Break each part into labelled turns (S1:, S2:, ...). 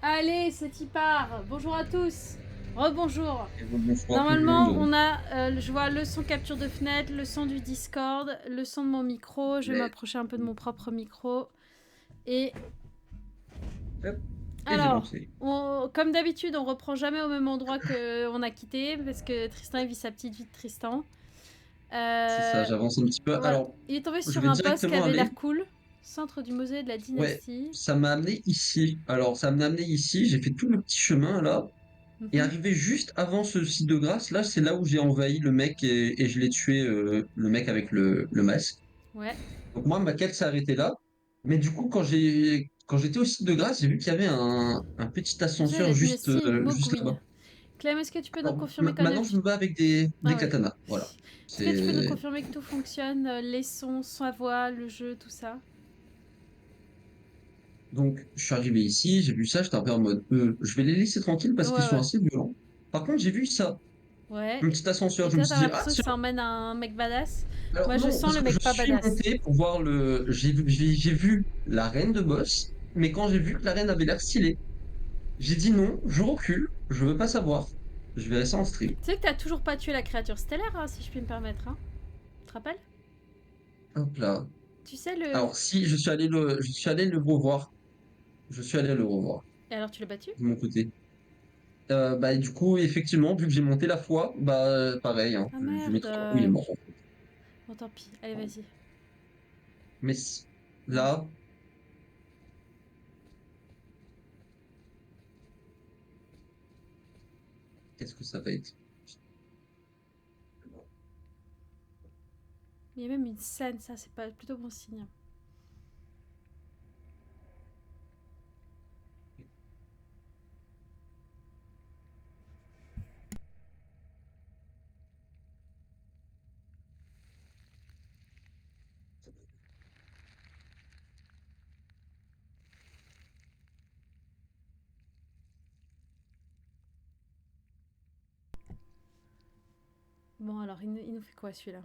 S1: Allez, c'est y part. Bonjour à tous. Rebonjour.
S2: Et bonsoir tout le
S1: Normalement,
S2: monde.
S1: on a, je vois le son capture de fenêtre, le son du Discord, le son de mon micro. Je vais
S2: Mais
S1: m'approcher un peu de mon propre micro. Et
S2: hop, et j'ai
S1: alors,
S2: lancé.
S1: comme d'habitude, on reprend jamais au même endroit qu'on a quitté parce que Tristan il vit sa petite vie de Tristan.
S2: C'est ça, j'avance un petit peu.
S1: Voilà.
S2: Alors,
S1: Il est tombé
S2: je
S1: sur
S2: vais
S1: un boss qui
S2: directement
S1: avait
S2: aller.
S1: l'air cool. Centre du musée de la
S2: Ouais,
S1: dynastie.
S2: ça m'a amené ici. Alors, ça m'a amené ici. J'ai fait tout le petit chemin là. Et
S1: Mhm.
S2: arrivé juste avant ce site de grâce, là, c'est là où j'ai envahi le mec et je l'ai tué, le mec avec le masque.
S1: Ouais.
S2: Donc, moi, ma quête s'est arrêtée là. Mais du coup, quand j'étais au site de grâce, j'ai vu qu'il y avait un petit
S1: Musée de
S2: ascenseur
S1: la
S2: juste,
S1: dynastie
S2: juste là-bas.
S1: Mogwin. Clem, est-ce que tu peux nous
S2: Alors,
S1: confirmer qu'on a...
S2: maintenant, je me bats avec des
S1: Ah oui.
S2: katanas. Voilà.
S1: Est-ce que tu peux nous
S2: C'est.
S1: confirmer que tout fonctionne, les sons, sa voix, le jeu, tout ça?
S2: Donc, je suis arrivé ici, j'ai vu ça, j'étais un peu en mode, je vais les laisser tranquilles parce qu'ils
S1: Ouais,
S2: sont
S1: ouais.
S2: assez violents. Par contre, j'ai vu ça, un
S1: Ouais.
S2: petit ascenseur.
S1: Et
S2: Je me
S1: toi,
S2: suis
S1: t'as
S2: dit, ah
S1: l'impression que
S2: tiens.
S1: ça emmène à un mec badass?
S2: Alors
S1: Moi, je
S2: non,
S1: sens
S2: parce
S1: le
S2: que je
S1: mec pas
S2: suis
S1: badass.
S2: monté pour voir le. J'ai vu l'arène de boss, mais quand j'ai vu que l'arène avait l'air stylée, j'ai dit non, je recule, je veux pas savoir. Je verrai ça en stream.
S1: Tu sais que t'as toujours pas tué la créature stellaire, hein, si je puis me permettre, hein? Tu te rappelles?
S2: Hop là.
S1: Tu sais le...
S2: Alors si, je suis allé le revoir. Je suis allé le revoir
S1: Et alors, tu l'as battu?
S2: de mon côté. Bah, et du coup, effectivement, vu que j'ai monté la foi, bah, pareil, hein,
S1: Ah
S2: vu
S1: merde.
S2: mes 3 coups, il est mort.
S1: Bon, tant pis. Allez, vas-y.
S2: Mais
S1: Hmm.
S2: là, qu'est-ce que ça va être?
S1: Il y a même une scène, ça, c'est pas plutôt bon signe. Bon, alors, il nous fait quoi, celui-là?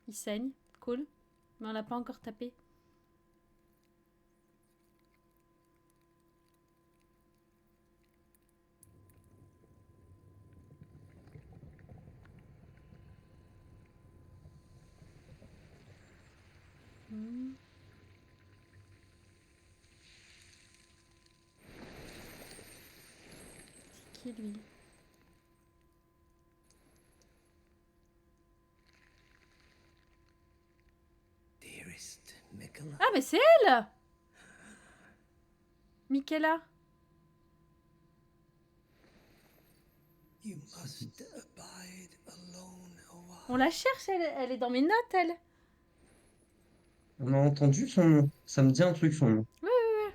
S1: Il saigne. Cool. Mais on l'a pas encore tapé. Hmm. C'est qui, lui?
S3: Dearest Michaela,
S1: Ah, mais c'est elle! Michaela.
S3: you must abide alone a
S1: On
S3: while.
S1: la cherche, elle est dans mes notes, elle.
S2: On a entendu son nom. Ça me dit un truc, son nom.
S1: Oui, oui, oui.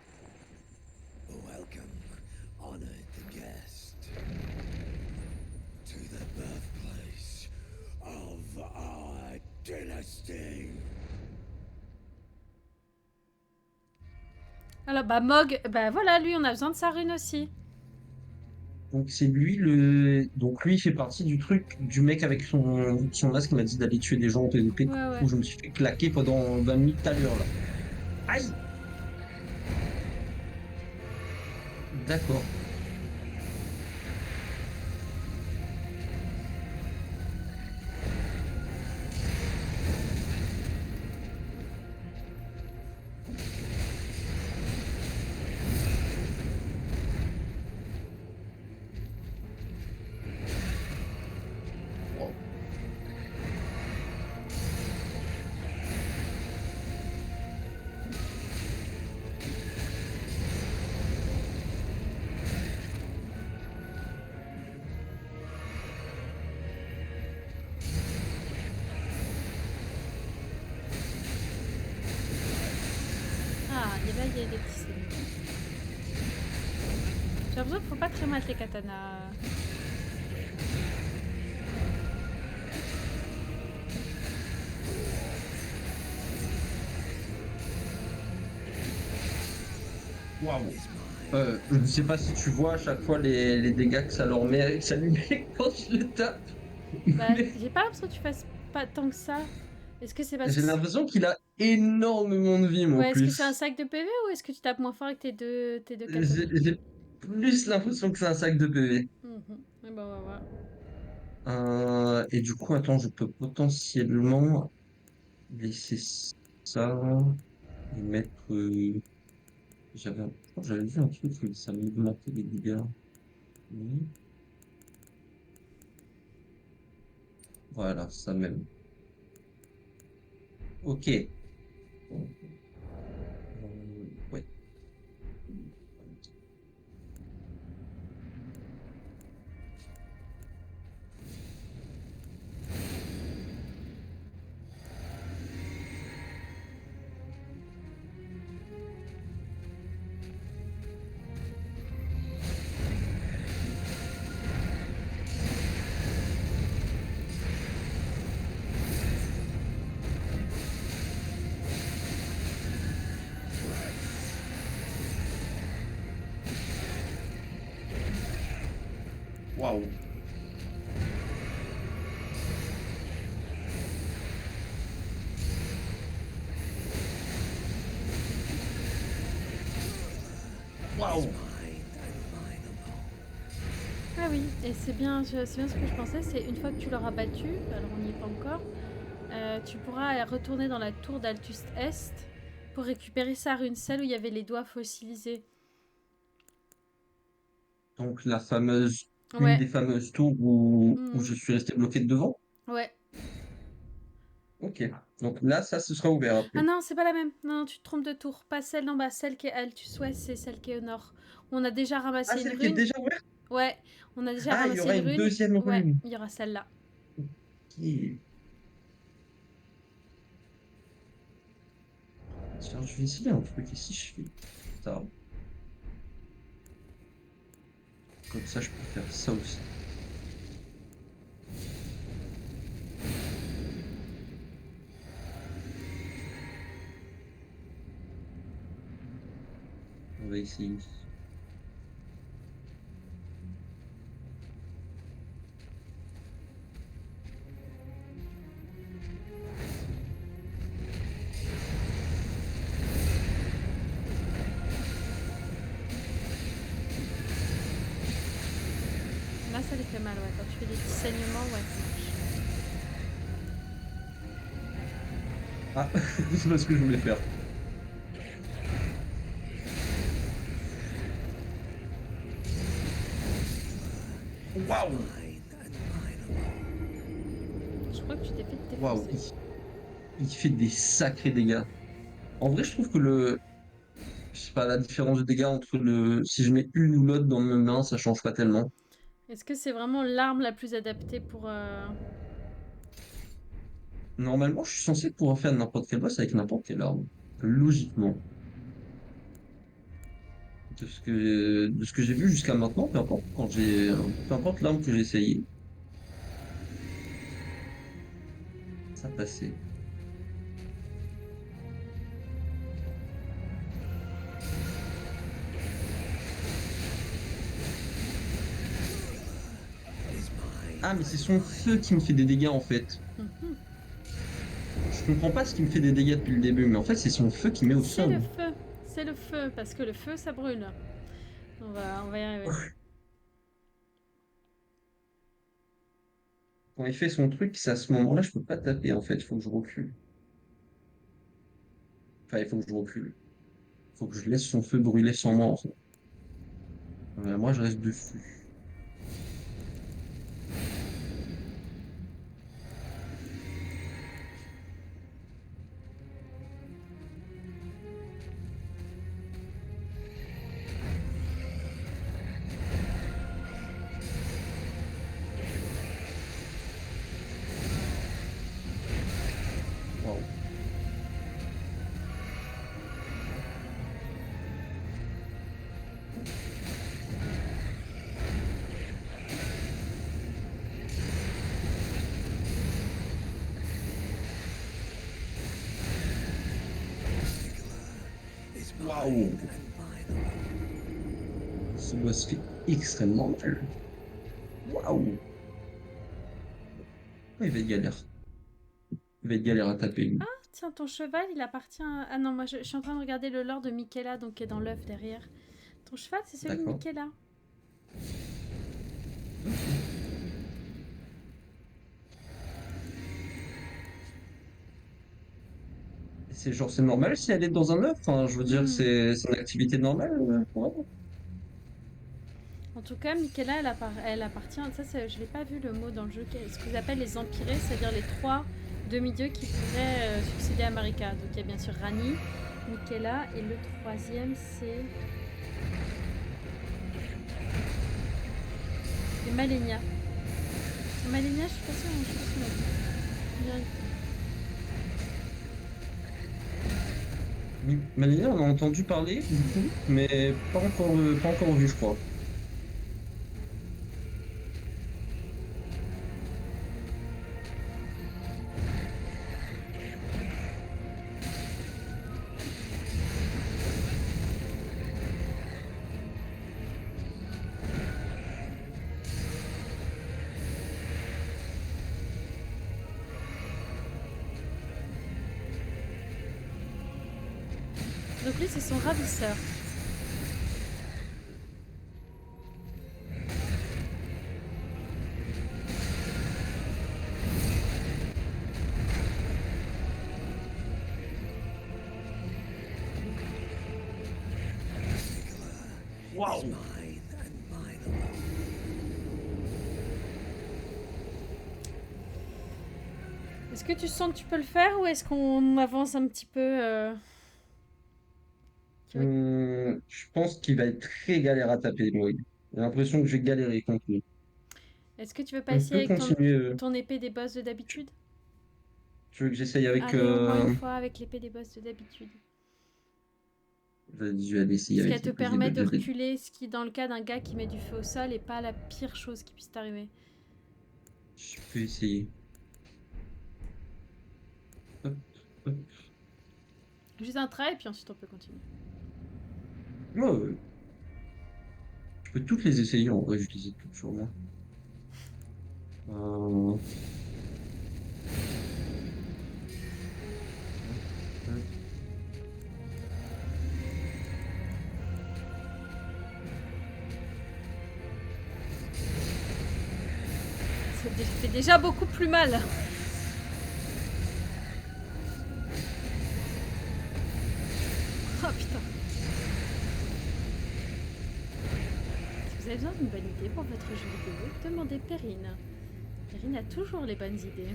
S3: Welcome, honored guest, to the birthplace of our dynasty.
S1: Alors, bah, Mog, bah voilà, lui, on a besoin de sa rune aussi.
S2: Donc c'est lui le. Donc lui il fait partie du truc du mec avec son masque qui m'a dit d'aller tuer des gens au PVP. Du
S1: Ouais, ouais.
S2: coup, je me suis fait claquer pendant 20 minutes tout à l'heure là. Aïe! D'accord. Wow.
S1: Ah, et là, il y a des petits signes. J'ai l'impression qu'il faut pas très mal les katanas.
S2: Waouh. Je ne sais pas si tu vois à chaque fois les dégâts que ça leur met, que ça lui met quand je le tape.
S1: Bah,
S2: Mais
S1: j'ai pas l'impression que tu fasses pas tant que ça. Est-ce que c'est parce
S2: j'ai
S1: que...
S2: l'impression qu'il a énormément de vie, moi, en
S1: Ouais, est-ce que c'est un
S2: plus.
S1: sac de PV ou est-ce que tu tapes moins fort avec tes deux cadeaux?
S2: J'ai plus l'impression que c'est un sac de PV.
S1: Mhm. Eh ben, on va voir.
S2: Et du coup, attends, je peux potentiellement laisser ça et mettre. Je crois que j'avais vu un truc où ça m'augmentait les dégâts. Oui. Voilà, ça même. Ok. Ouais. Waouh. Waouh.
S1: Ah oui, et c'est bien ce que je pensais, c'est une fois que tu l'auras battu, alors on n'y est pas encore, tu pourras retourner dans la tour d'Altus Est pour récupérer sa rune, celle où il y avait les doigts fossilisés.
S2: Donc la fameuse, une
S1: Ouais,
S2: des fameuses tours où je
S1: mhm.
S2: suis resté bloqué devant.
S1: Ouais.
S2: Ok. Donc là, ça, ce sera ouvert
S1: Ah
S2: après.
S1: non, c'est pas la même. Non, tu te trompes de tour. Pas celle d'en bas, celle qui est Altus Ouest, c'est celle qui est au nord. On a déjà
S2: Ah,
S1: ramassé une
S2: celle qui est
S1: rune.
S2: déjà ouverte?
S1: Ouais, on a déjà
S2: Ah, il y
S1: ramassé
S2: aura
S1: une
S2: une
S1: rune.
S2: deuxième
S1: Ouais,
S2: rune.
S1: il y aura celle-là.
S2: Ok. Tiens, je vais essayer un truc ici. Je fais ça. Comme ça, je peux faire ça aussi. On va essayer.
S1: Là, ça les fait mal, ouais. Quand tu fais des petits saignements, ouais, ça
S2: Ah, c'est pas ce que je voulais faire. Waouh!
S1: marche. Je crois que tu t'es fait
S2: Waouh!
S1: défoncer.
S2: Il fait des sacrés dégâts. En vrai, je trouve que je sais pas, la différence de dégâts entre si je mets une ou l'autre dans mes mains, ça change pas tellement.
S1: Est-ce que c'est vraiment l'arme la plus adaptée pour...
S2: Normalement, je suis censé pouvoir faire n'importe quel boss avec n'importe quelle arme. Logiquement. De ce que j'ai vu jusqu'à maintenant, peu importe l'arme que j'ai essayé, ça passait. Ah, mais c'est son feu qui me fait des dégâts en fait.
S1: Mhm.
S2: Je comprends pas ce qui me fait des dégâts depuis le début, mais en fait, c'est son feu qui met au
S1: C'est le
S2: sol.
S1: feu. C'est le feu, parce que le feu, ça brûle. On va y arriver.
S2: Quand il fait son truc, c'est à ce moment-là, je peux pas taper en fait, il faut que je recule. Enfin, il faut que je recule. Il faut que je laisse son feu brûler sans moi en fait. Moi, je reste dessus. Waouh. Waouh. Ce boss fait extrêmement mal. Waouh. Il va être galère. Il va être galère à taper, lui.
S1: tiens, ton cheval, il appartient à... Ah non, moi, je suis en train de regarder le lore de Michaela, donc qui est dans l'œuf derrière. Ton cheval, c'est celui de
S2: D'accord.
S1: Michaela.
S2: Ok. Et c'est genre, c'est normal si elle est dans un œuf? Enfin, je veux dire,
S1: Hmm.
S2: c'est une activité normale? Ouais.
S1: En tout cas, Michaela, elle appartient... Ça, je l'ai pas vu le mot dans le jeu. Ce qu'ils appellent les empirés, c'est-à-dire les trois demi-dieux qui pourraient succéder à Marika. Donc il y a bien sûr Rani, Michaela, et le troisième, c'est... Et Malenia. Malenia, je suis pas sûre, je sais pas ce qu'on a dit.
S2: Malina, on a entendu parler, du coup, mais pas encore vu, je crois.
S1: Donc lui, c'est son ravisseur.
S2: Waouh!
S3: Mine and mine alone.
S1: Est-ce que tu sens que tu peux le faire ou est-ce qu'on avance un petit peu
S2: Je pense qu'il va être très galère à taper, moi. J'ai l'impression que je vais galérer contre lui.
S1: Est-ce que tu veux pas
S2: On
S1: essayer
S2: peut
S1: avec
S2: continuer.
S1: ton épée des boss de d'habitude?
S2: Tu veux que j'essaye avec.
S1: Allez, au moins une fois avec l'épée des boss de d'habitude.
S2: Je vais aller essayer
S1: Parce
S2: avec
S1: qu'elle te
S2: les
S1: permet de
S2: possibles.
S1: reculer, ce qui, dans le cas d'un gars qui met du feu au sol, est pas la pire chose qui puisse t'arriver.
S2: Je peux essayer. Hop, hop.
S1: Juste un trait et puis ensuite on peut continuer.
S2: Ouais, ouais. Je peux toutes les essayer en vrai, je les ai toutes sur moi. Euh, hop.
S1: Ça fait déjà beaucoup plus mal. Oh putain. Si vous avez besoin d'une bonne idée pour votre jeu vidéo, demandez Perrine. Perrine a toujours les bonnes idées.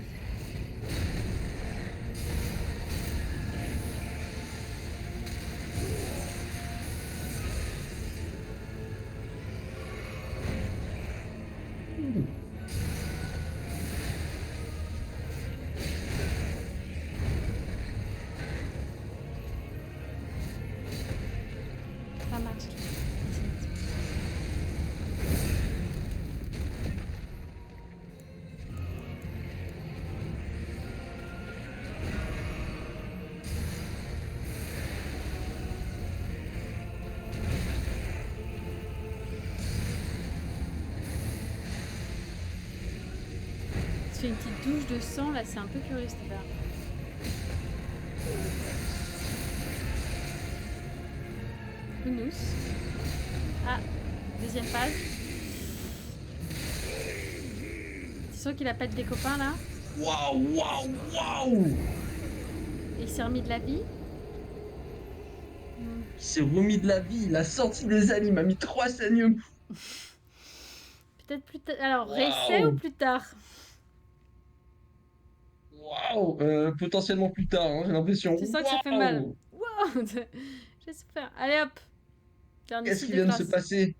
S1: Ça marche. Tu fais une petite douche de sang, là c'est un peu curieux cette affaire. Ounous. Ah, deuxième phase. Tu sens qu'il appelle des copains là?
S2: Waouh, waouh, waouh!
S1: Et il s'est remis de la vie.
S2: Il s'est remis de la vie, il a sorti des ailes, il m'a mis 3 saignements.
S1: Peut-être plus tard. Alors, réessai ou
S2: Waouh!
S1: plus tard?
S2: Waouh! Potentiellement plus tard, hein, j'ai l'impression.
S1: Tu sens que ça fait mal.
S2: Waouh!
S1: Wow. J'ai souffert. Allez hop. Dernier
S2: Qu'est-ce
S1: site
S2: qui
S1: de
S2: vient de se
S1: grâce.
S2: passer?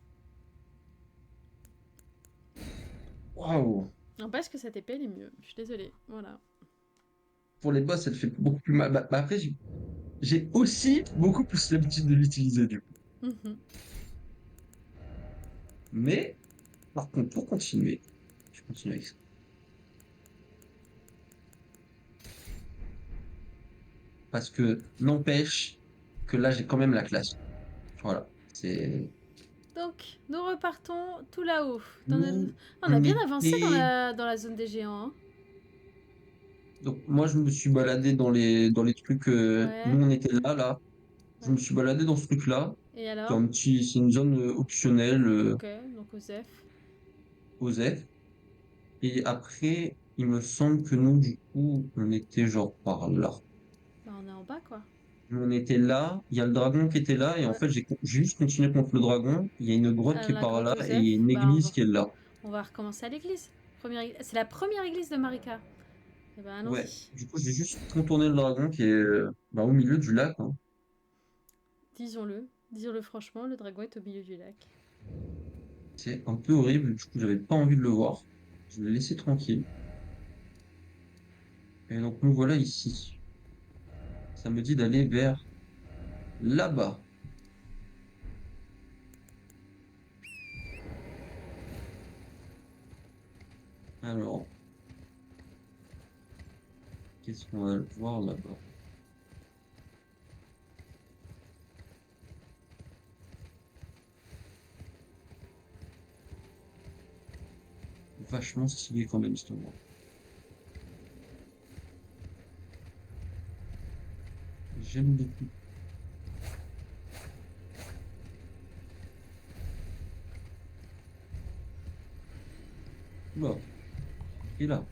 S2: Waouh!
S1: N'empêche que cette épée elle est mieux. Je suis désolée. Voilà.
S2: Pour les boss, elle fait beaucoup plus mal. Bah, après, j'ai aussi beaucoup plus l'habitude de l'utiliser, du coup.
S1: Mhm.
S2: Mais, par contre, pour continuer, je continue avec ça. Parce que, n'empêche que là, j'ai quand même la classe. Voilà. C'est.
S1: Donc, nous repartons tout là-haut. On a bien
S2: Nous,
S1: avancé
S2: on
S1: dans la zone des géants. Hein.
S2: Donc moi je me suis baladé dans les trucs.
S1: Ouais,
S2: Nous on était là. Je me
S1: ouais.
S2: suis baladé dans ce truc-là.
S1: Et
S2: C'est
S1: alors?
S2: un petit, c'est une zone optionnelle
S1: Ok, donc Osef.
S2: aux F. Et après, il me semble que nous, du coup, on était genre par là.
S1: Bah, on est en bas, quoi.
S2: On était là, il y a le dragon qui était là, et en
S1: Ouais.
S2: fait, j'ai juste continué contre le dragon. Il y a une grotte qui est
S1: La
S2: par
S1: grotte
S2: là, et il y a
S1: Osef.
S2: une
S1: Bah,
S2: église qui est là.
S1: on va recommencer à l'église. C'est la première église de Marika. Eh ben,
S2: Ouais.
S1: allons-y.
S2: Du coup, j'ai juste contourné le dragon qui est bah, au milieu du lac, hein.
S1: Disons-le. Disons-le franchement, le dragon est au milieu du lac.
S2: C'est un peu horrible, du coup, j'avais pas envie de le voir. Je l'ai laissé tranquille. Et donc, nous voilà ici. Ça me dit d'aller vers là-bas. Alors, qu'est-ce qu'on va voir là-bas? Vachement stylé quand même, ce endroit. J'aime beaucoup. Oula, et là.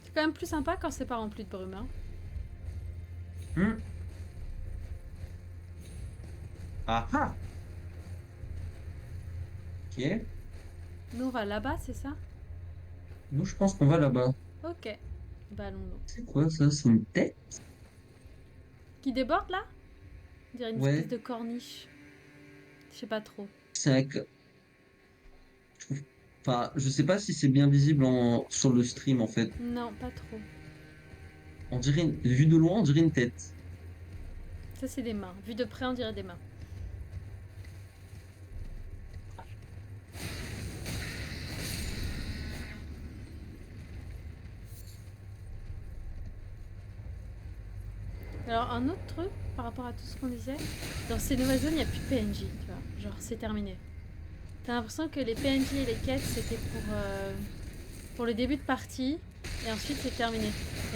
S1: C'est quand même plus sympa quand c'est pas rempli de brume, hein.
S2: Hmm. Ah ah! Ok.
S1: Nous, on va là-bas, c'est ça?
S2: Nous, je pense qu'on va là-bas.
S1: Ok. Bah, allons-nous.
S2: C'est quoi ça? C'est une tête?
S1: Qui déborde, là? On dirait une espèce
S2: Ouais.
S1: de corniche. Je sais pas trop.
S2: C'est un... je trouve- Enfin, je sais pas si c'est bien visible sur le stream, en fait.
S1: Non, pas trop.
S2: On dirait, vu de loin, on dirait une tête.
S1: Ça, c'est des mains. Vu de près, on dirait des mains. Alors, un autre truc par rapport à tout ce qu'on disait, dans ces nouvelles zones, il n'y a plus de PNJ, tu vois. Genre, c'est terminé. T'as l'impression que les PNJ et les quêtes, c'était pour le début de partie, et ensuite c'est terminé.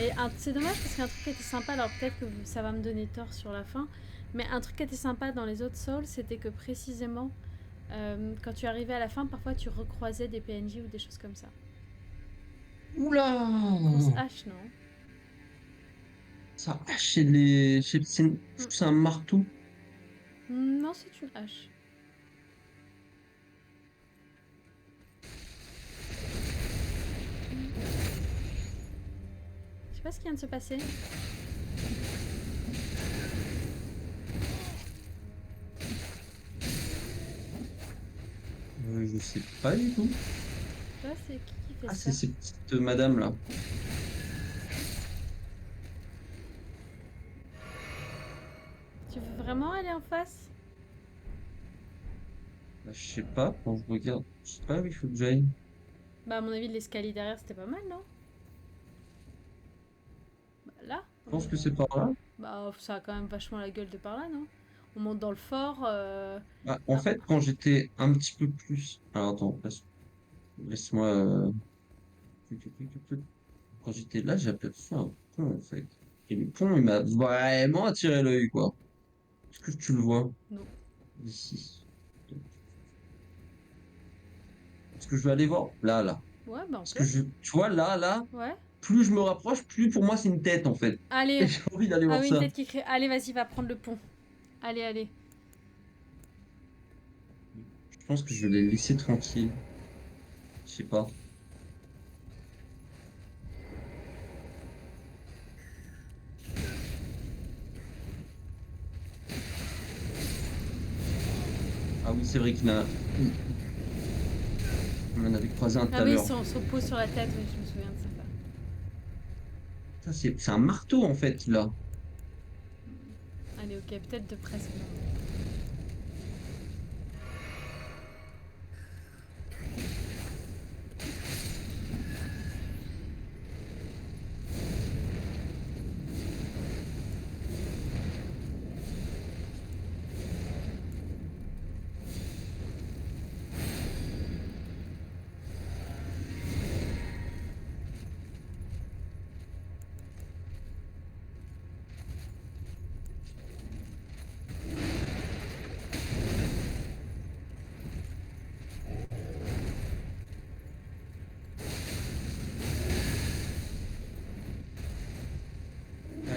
S1: Et c'est dommage parce qu'un truc qui était sympa, alors peut-être que ça va me donner tort sur la fin, mais un truc qui était sympa dans les autres Souls, c'était que précisément, quand tu arrivais à la fin, parfois tu recroisais des PNJ ou des choses comme ça.
S2: Oula!
S1: Grosse hache, non?
S2: Ça hache les... c'est un marteau.
S1: Non, c'est une hache. Je sais pas ce qui vient de se passer.
S2: Je sais pas du tout.
S1: Je sais pas, c'est qui fait
S2: Ah,
S1: ça?
S2: c'est ces petites madames là.
S1: Tu veux vraiment aller en face?
S2: Bah, je sais pas, quand je regarde, je sais pas où il faut que j'aille.
S1: Bah, à mon avis, l'escalier derrière, c'était pas mal, non? Bah, là?
S2: Je pense que c'est par là.
S1: Bah, ça a quand même vachement la gueule de par là, non? On monte dans le fort.
S2: Bah, en
S1: Non.
S2: fait, quand j'étais un petit peu plus. Alors attends, laisse-moi. Quand j'étais là, j'ai aperçu un pont en fait. Et le pont, il m'a vraiment attiré l'œil, quoi. Est-ce que tu le vois
S1: Non.
S2: ici? Est-ce que je vais aller voir? Là.
S1: Ouais, bah, on
S2: Parce
S1: peut.
S2: que tu vois, là,
S1: Ouais.
S2: plus je me rapproche, plus pour moi c'est une tête en fait. Et
S1: Allez.
S2: j'ai envie d'aller
S1: Ah
S2: voir
S1: oui, une
S2: ça.
S1: tête qui crie. Allez, vas-y, va prendre le pont. Allez, allez.
S2: Je pense que je vais les laisser tranquilles. Je sais pas. Ah oui, c'est vrai on en avait croisé un tout
S1: Ah
S2: à
S1: oui,
S2: l'heure.
S1: son pot sur la tête, oui, je me souviens de ça.
S2: Ça, c'est un marteau en fait, là.
S1: Allez, ok, peut-être de près, c'est bon.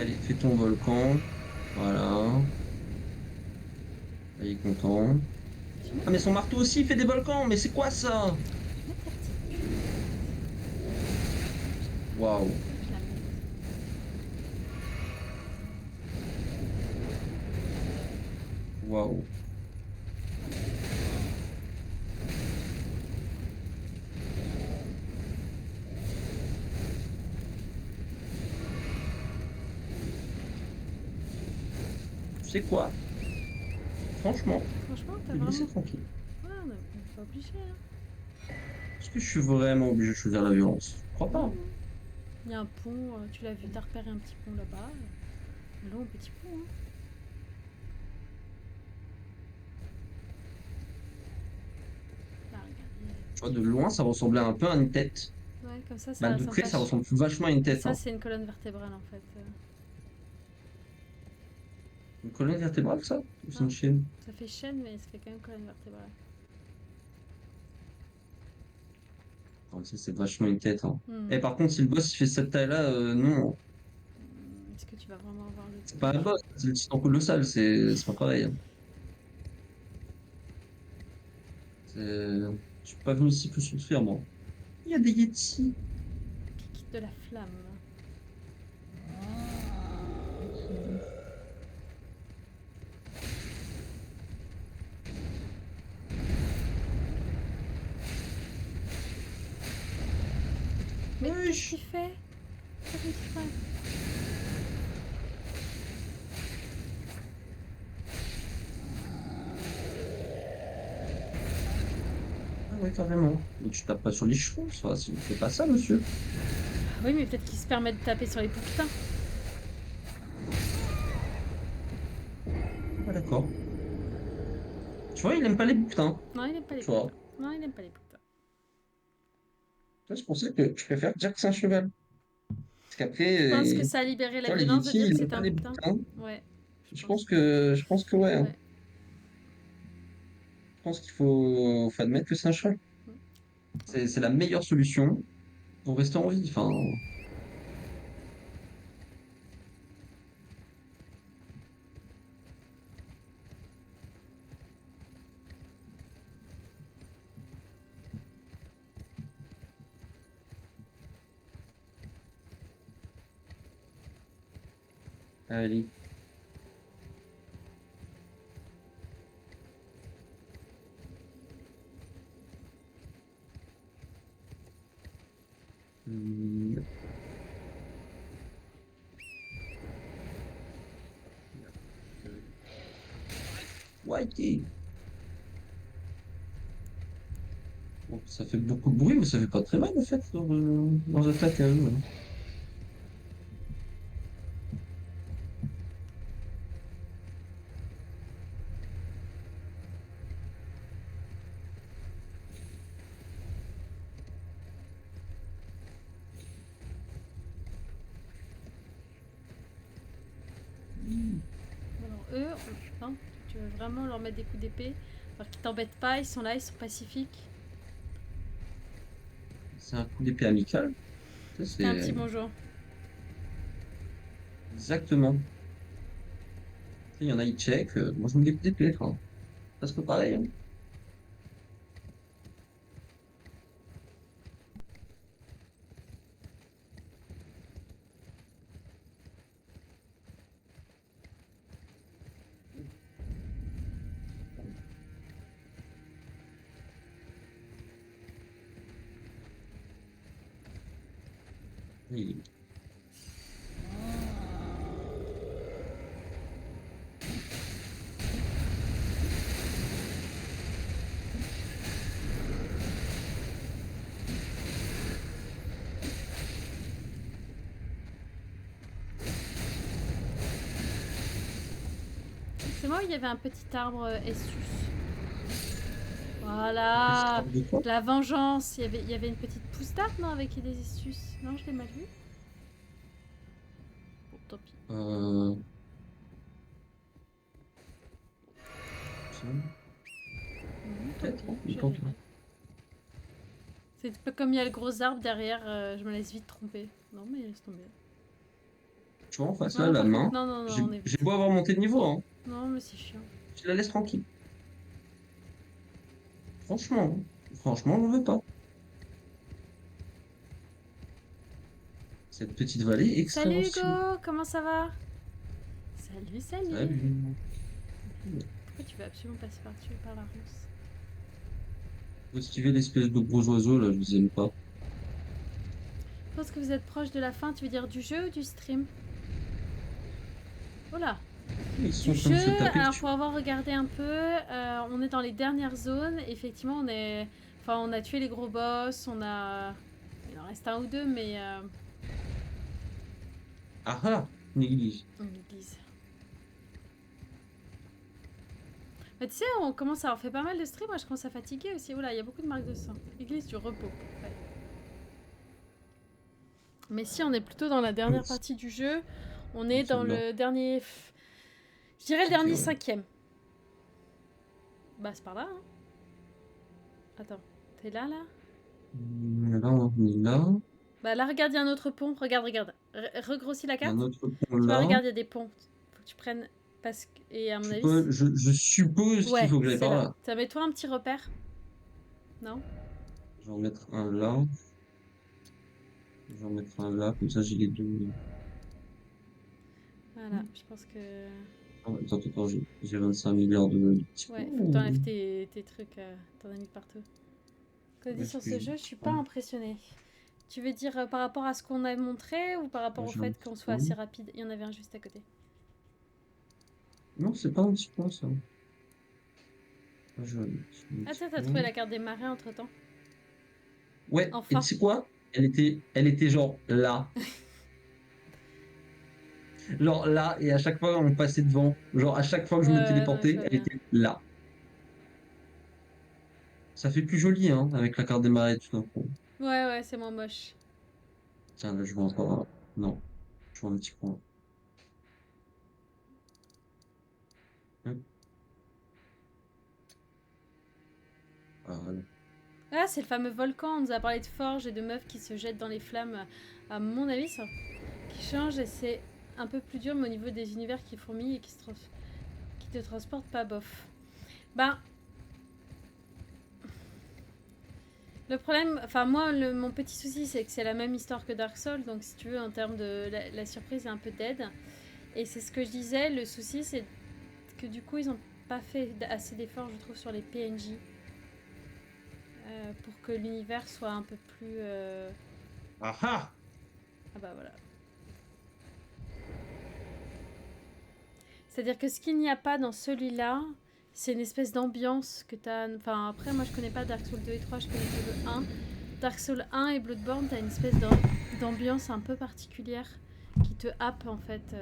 S2: Allez, fais ton volcan. Voilà. Il est content.
S1: Tu mets
S2: Ah, mais son marteau aussi il fait des volcans. Mais c'est quoi ça?
S1: tu mets ta petite queue.
S2: Waouh.
S1: Je la mets.
S2: Waouh. Tu sais quoi? Franchement,
S1: Franchement,
S2: je
S1: t'as
S2: vais le laisser
S1: vraiment.
S2: tranquille.
S1: Ouais, on n'est pas obligé. Hein.
S2: Est-ce que je suis vraiment obligé de choisir la violence? Je crois
S1: Non,
S2: pas.
S1: non. Il y a un pont, tu l'as vu, t'as repéré un petit pont là-bas. Long petit pont. Hein. Là, regarde. Il y a le
S2: Tu vois,
S1: petit
S2: de loin, ça ressemblait un peu à une tête.
S1: pont. Ouais, comme
S2: Bah,
S1: ça,
S2: de
S1: ça me
S2: près, ça
S1: fâche.
S2: ressemble vachement à une tête.
S1: Ça,
S2: Hein.
S1: c'est une colonne vertébrale en fait.
S2: Une colonne vertébrale, ça? Ou c'est une
S1: Non,
S2: chaîne?
S1: ça fait chaîne, mais ça fait quand même colonne vertébrale.
S2: Non, ça, c'est vachement une tête. Hein. Et
S1: Hmm.
S2: par contre, si le boss il fait cette taille-là, non.
S1: Est-ce que tu vas vraiment avoir le
S2: C'est
S1: temps?
S2: pas un boss, c'est le titan colossal, c'est pas pareil. Hein. Je suis pas venu ici pour souffrir, moi. Il y a des Yeti.
S1: Pique de la flamme. Mais qu'est-ce
S2: Wesh.
S1: qu'il fait? Qu'est-ce qu'il fait?
S2: Ah ouais, carrément. Mais tu tapes pas sur les chevaux, ça. Fais pas ça, monsieur.
S1: Oui, mais peut-être qu'il se permet de taper sur les pouquetins.
S2: Ah, d'accord. Tu vois, il aime pas les bouquetins.
S1: Non, il aime pas les
S2: Tu vois.
S1: pouquetins. Non, il aime pas les pouquetins.
S2: C'est pour ça que je préfère dire que c'est un cheval. Parce qu'après,
S1: Tu penses que ça a libéré
S2: tu
S1: la
S2: vois, les
S1: violence de
S2: Yeti,
S1: dire que
S2: ils aiment
S1: c'était
S2: pas
S1: un
S2: les
S1: pouquetin?
S2: bouquetins.
S1: Ouais, je
S2: Je
S1: pense.
S2: pense que ouais. Hein.
S1: Ouais.
S2: Je pense faut admettre que c'est un cheval. C'est la meilleure solution pour rester en vie. Enfin, allez. Hmm. Whitey. Bon, ça fait beaucoup de bruit, mais ça fait pas très mal, en fait, leurs attaques à eux. Hein.
S1: Alors eux, non, tu veux vraiment leur mettre des coups d'épée alors qu'ils t'embêtent pas, ils sont là, ils sont pacifiques.
S2: C'est un coup d'épée amical. Ça,
S1: C'était un
S2: c'est
S1: petit bonjour.
S2: exactement. Il y en a, ils check. Moi, je me dis des coups d'épée. Enfin, presque pareil. Hein. Oui.
S1: C'est moi où il y avait un petit arbre Essus.
S2: Petit
S1: Voilà.
S2: arbre de quoi?
S1: La vengeance. Il y avait une petite pousse d'arbre, non, avec des Essus. Non, je l'ai mal vu. Bon, tant pis.
S2: Euh, ça,
S1: Tant
S2: peut-être.
S1: pis,
S2: Hein, mais
S1: j'ai
S2: tant pis.
S1: rêvé. C'est pas comme il y a le gros arbre derrière, je me laisse vite tromper. Non, mais laisse tomber.
S2: Tu vois, en face, là,
S1: Non,
S2: la
S1: par
S2: main.
S1: contre, non, non, non,
S2: J'ai
S1: on est
S2: j'ai
S1: vite.
S2: beau avoir monté de niveau, hein.
S1: Non, mais c'est chiant.
S2: Je la laisse tranquille. Franchement, franchement, je veux pas. Cette petite vallée est extrêmement
S1: Salut
S2: stylée.
S1: Hugo, comment ça va? Salut, salut.
S2: Salut.
S1: Pourquoi tu veux absolument passer par-dessus par la rousse?
S2: Faut esquiver l'espèce de gros oiseaux, là, je les aime pas.
S1: Je pense que vous êtes proche de la fin, tu veux dire du jeu ou du stream? Oh là.
S2: Ils sont
S1: Du
S2: en train de
S1: jeu,
S2: se taper
S1: alors
S2: dessus.
S1: pour avoir regardé un peu, on est dans les dernières zones. Effectivement, on a tué les gros boss, il en reste un ou deux, mais
S2: Ah ah, une église.
S1: une église. Bah, tu sais, on commence à avoir fait pas mal de streams, moi je commence à fatiguer aussi. Oula, il y a beaucoup de marques de sang. Église du repos. Ouais. Mais si, on est plutôt dans la dernière partie du jeu. On est dans
S2: Celle-là.
S1: le dernier. Je dirais le
S2: Ok,
S1: dernier
S2: ouais.
S1: cinquième. Bah, c'est par là, hein. Attends, t'es là, là?
S2: Là, on est là.
S1: Bah, là, regarde, il y a un autre pont. Regarde, regarde. Regrossis la
S2: Il y a
S1: carte.
S2: un autre pont
S1: Tu vois,
S2: là.
S1: regarde, il y a des ponts. Faut que tu prennes. Parce que. Et à mon avis.
S2: Je suppose qu'il
S1: Ouais,
S2: faut que j'aille
S1: c'est
S2: par
S1: là.
S2: là.
S1: Ça met toi un petit repère. Non?
S2: Je vais en mettre un là. Je vais en mettre un là. Comme ça, j'ai les deux.
S1: Voilà, je pense que.
S2: Ah, attends, attends, j'ai 25 milliards de petits
S1: Ouais, faut que
S2: points.
S1: t'enlèves tes trucs. T'en as mis partout. Cody, sur ce jeu, je suis pas impressionnée. Tu veux dire par rapport à ce qu'on a montré ou par rapport au
S2: J'ai un
S1: fait
S2: petit
S1: qu'on soit
S2: point.
S1: assez rapide? Il y en avait un juste à côté.
S2: Non, c'est pas un petit point, ça. J'ai un
S1: Ah
S2: petit
S1: tiens, t'as trouvé
S2: point.
S1: la carte des marais entre temps.
S2: Ouais, et tu
S1: Enfin.
S2: sais quoi? Elle était genre là. Genre là, et à chaque fois, on passait devant. Genre, à chaque fois que je me
S1: Ouais, non, je
S2: téléportais,
S1: vois
S2: elle
S1: bien.
S2: était là. Ça fait plus joli, hein, avec la carte des marais, tout d'un coup.
S1: Ouais, ouais, c'est moins moche.
S2: Tiens, là, je vois encore. Non, je vois un petit point. Hop. Ah, voilà.
S1: Ah, c'est le fameux volcan. On nous a parlé de forge et de meufs qui se jettent dans les flammes. À mon avis, ça qui change et c'est un peu plus dur, mais au niveau des univers qui fourmillent et qui te transportent pas bof. Ben, le problème, enfin moi, mon petit souci, c'est que c'est la même histoire que Dark Souls, donc si tu veux, en termes de la surprise est un peu dead. Et c'est ce que je disais, le souci, c'est que du coup, ils ont pas fait assez d'efforts, je trouve, sur les PNJ pour que l'univers soit un peu plus.
S2: Ah ah!
S1: Ah bah voilà. C'est-à-dire que ce qu'il n'y a pas dans celui-là, c'est une espèce d'ambiance que t'as. Enfin, après, moi, je connais pas Dark Souls 2 et 3, je connais que le 1. Dark Souls 1 et Bloodborne, t'as une espèce d'ambiance un peu particulière qui te happe en fait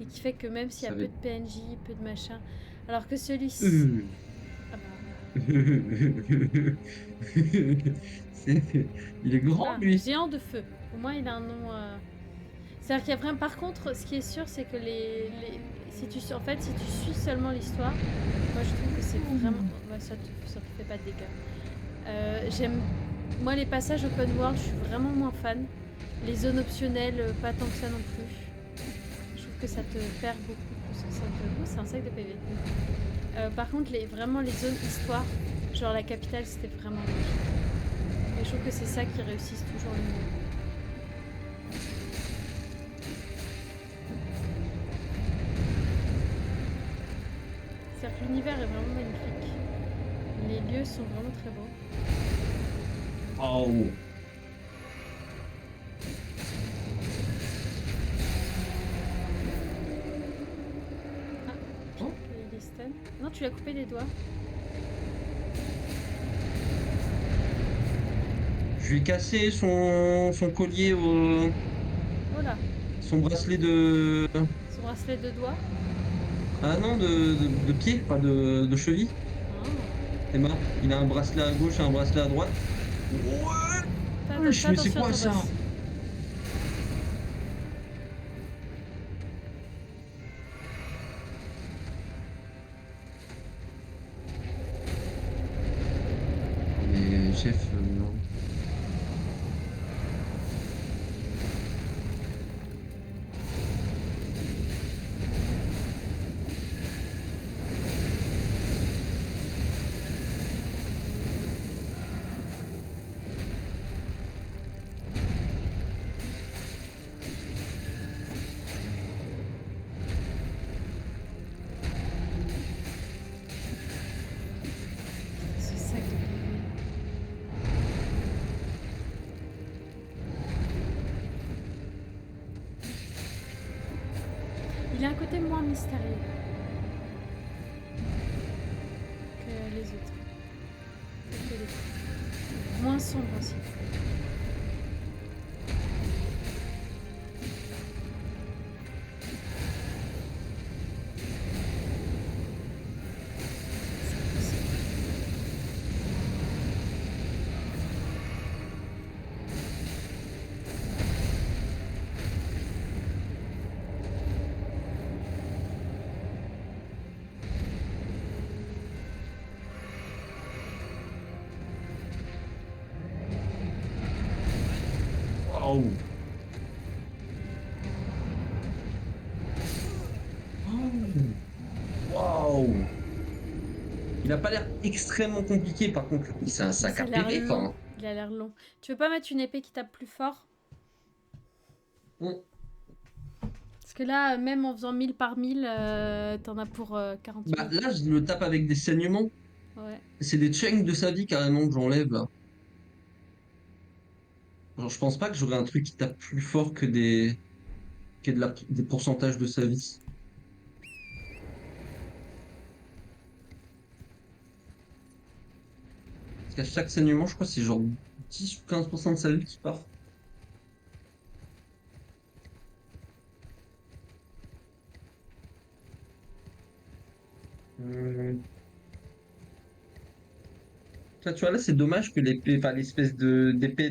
S1: et qui fait que même s'il y a
S2: Ça va
S1: peu
S2: être...
S1: de PNJ, peu de machin, alors que celui-ci.
S2: Euh.
S1: Ah bah.
S2: Il est grand,
S1: Ah,
S2: lui.
S1: géant de feu. Au moins, il a un nom. C'est-à-dire qu'il y a vraiment. Par contre, ce qui est sûr, c'est que si tu, en fait, si tu suis seulement l'histoire, moi je trouve que c'est vraiment. Ouais, ça te fait pas de dégâts. J'aime. Moi, les passages open world, je suis vraiment moins fan. Les zones optionnelles, pas tant que ça non plus. Je trouve que ça te perd beaucoup. C'est un sac de PV. Par contre, vraiment les zones histoire, genre la capitale, c'était vraiment magnifique. Et je trouve que c'est ça qui réussissent toujours le mieux. C'est-à-dire que l'univers est vraiment magnifique. Les lieux sont vraiment très beaux.
S2: Oh.
S1: Ah, il est stun. Non, tu l'as coupé des doigts.
S2: Je lui ai cassé son collier,
S1: Oh là,
S2: son bracelet de...
S1: son bracelet de doigts.
S2: Ah non, de pied, pas de cheville.
S1: Oh.
S2: Emma, il a un bracelet à gauche et un bracelet à droite. Ouais.
S1: Fais
S2: Mais c'est
S1: attention à
S2: quoi
S1: ton
S2: ça?
S1: boss.
S2: Mais chef, non.
S1: Il a un côté moins mystérieux que les autres. Que les autres. Moins sombre aussi.
S2: Waouh! Waouh! Il a pas l'air extrêmement compliqué, par contre. C'est un sac
S1: Ça
S2: à
S1: a l'air
S2: PV,
S1: long.
S2: enfin.
S1: Il a l'air long. Tu veux pas mettre une épée qui tape plus fort?
S2: Bon.
S1: Parce que là, même en faisant 1000 par 1000, t'en as pour 40
S2: Bah,
S1: 000.
S2: là, je le tape avec des saignements.
S1: Ouais.
S2: C'est des chunks de sa vie, carrément, que j'enlève, là. Genre, je pense pas que j'aurais un truc qui tape plus fort que des pourcentages de sa vie. Parce qu'à chaque saignement, je crois que c'est genre 10 ou 15% de sa vie qui part. Hum. Tu vois, là, c'est dommage que l'épée, enfin, l'espèce d'épée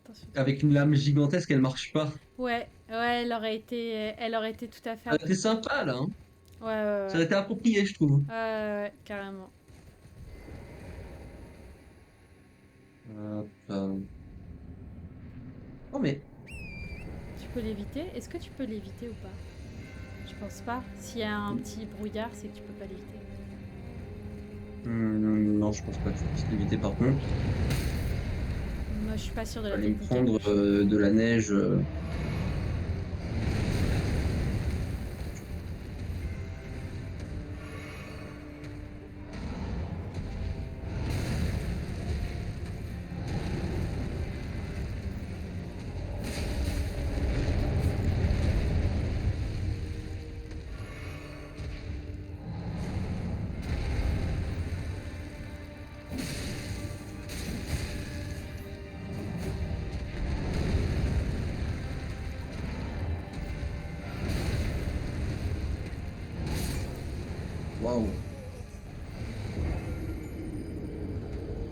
S1: Attention.
S2: avec une lame gigantesque, elle marche pas.
S1: Ouais, ouais, elle aurait été tout à fait
S2: Ça aurait été
S1: appropriée.
S2: sympa, là, hein.
S1: Ouais, ouais,
S2: Ça
S1: ouais.
S2: aurait été approprié, je trouve.
S1: Ouais, ouais, ouais, carrément.
S2: Oh, mais
S1: Tu peux l'éviter? Est-ce que tu peux l'éviter ou pas? Je pense pas. S'il y a un petit brouillard, c'est que tu peux pas l'éviter.
S2: non, je pense pas que je puisse l'éviter, par contre.
S1: Moi, je suis pas sûre de la
S2: Aller me
S1: technique
S2: prendre
S1: avec.
S2: de la neige. Waouh.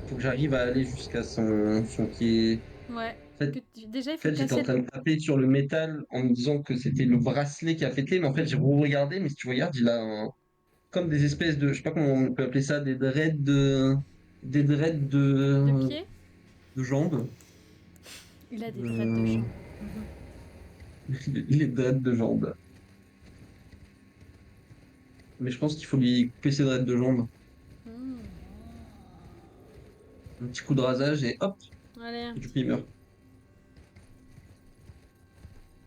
S2: Faut que j'arrive à aller jusqu'à son pied.
S1: Ouais.
S2: En fait,
S1: Déjà, il
S2: En
S1: faut
S2: fait, j'étais en
S1: casser
S2: train
S1: le.
S2: de taper sur le métal en me disant que c'était le bracelet qui a pété, mais en fait, j'ai regardé, mais si tu regardes, il a comme des espèces de, je sais pas comment on peut appeler ça, des dreads
S1: De pied.
S2: de jambes.
S1: Il a des dreads de
S2: Euh,
S1: jambes. Mhm.
S2: les dreads de jambes. Mais je pense qu'il faut lui couper ses dreads de jambes.
S1: Hmm.
S2: Un petit coup de rasage et hop,
S1: Allez, un
S2: et du
S1: petit
S2: coup, il
S1: peu.
S2: meurt.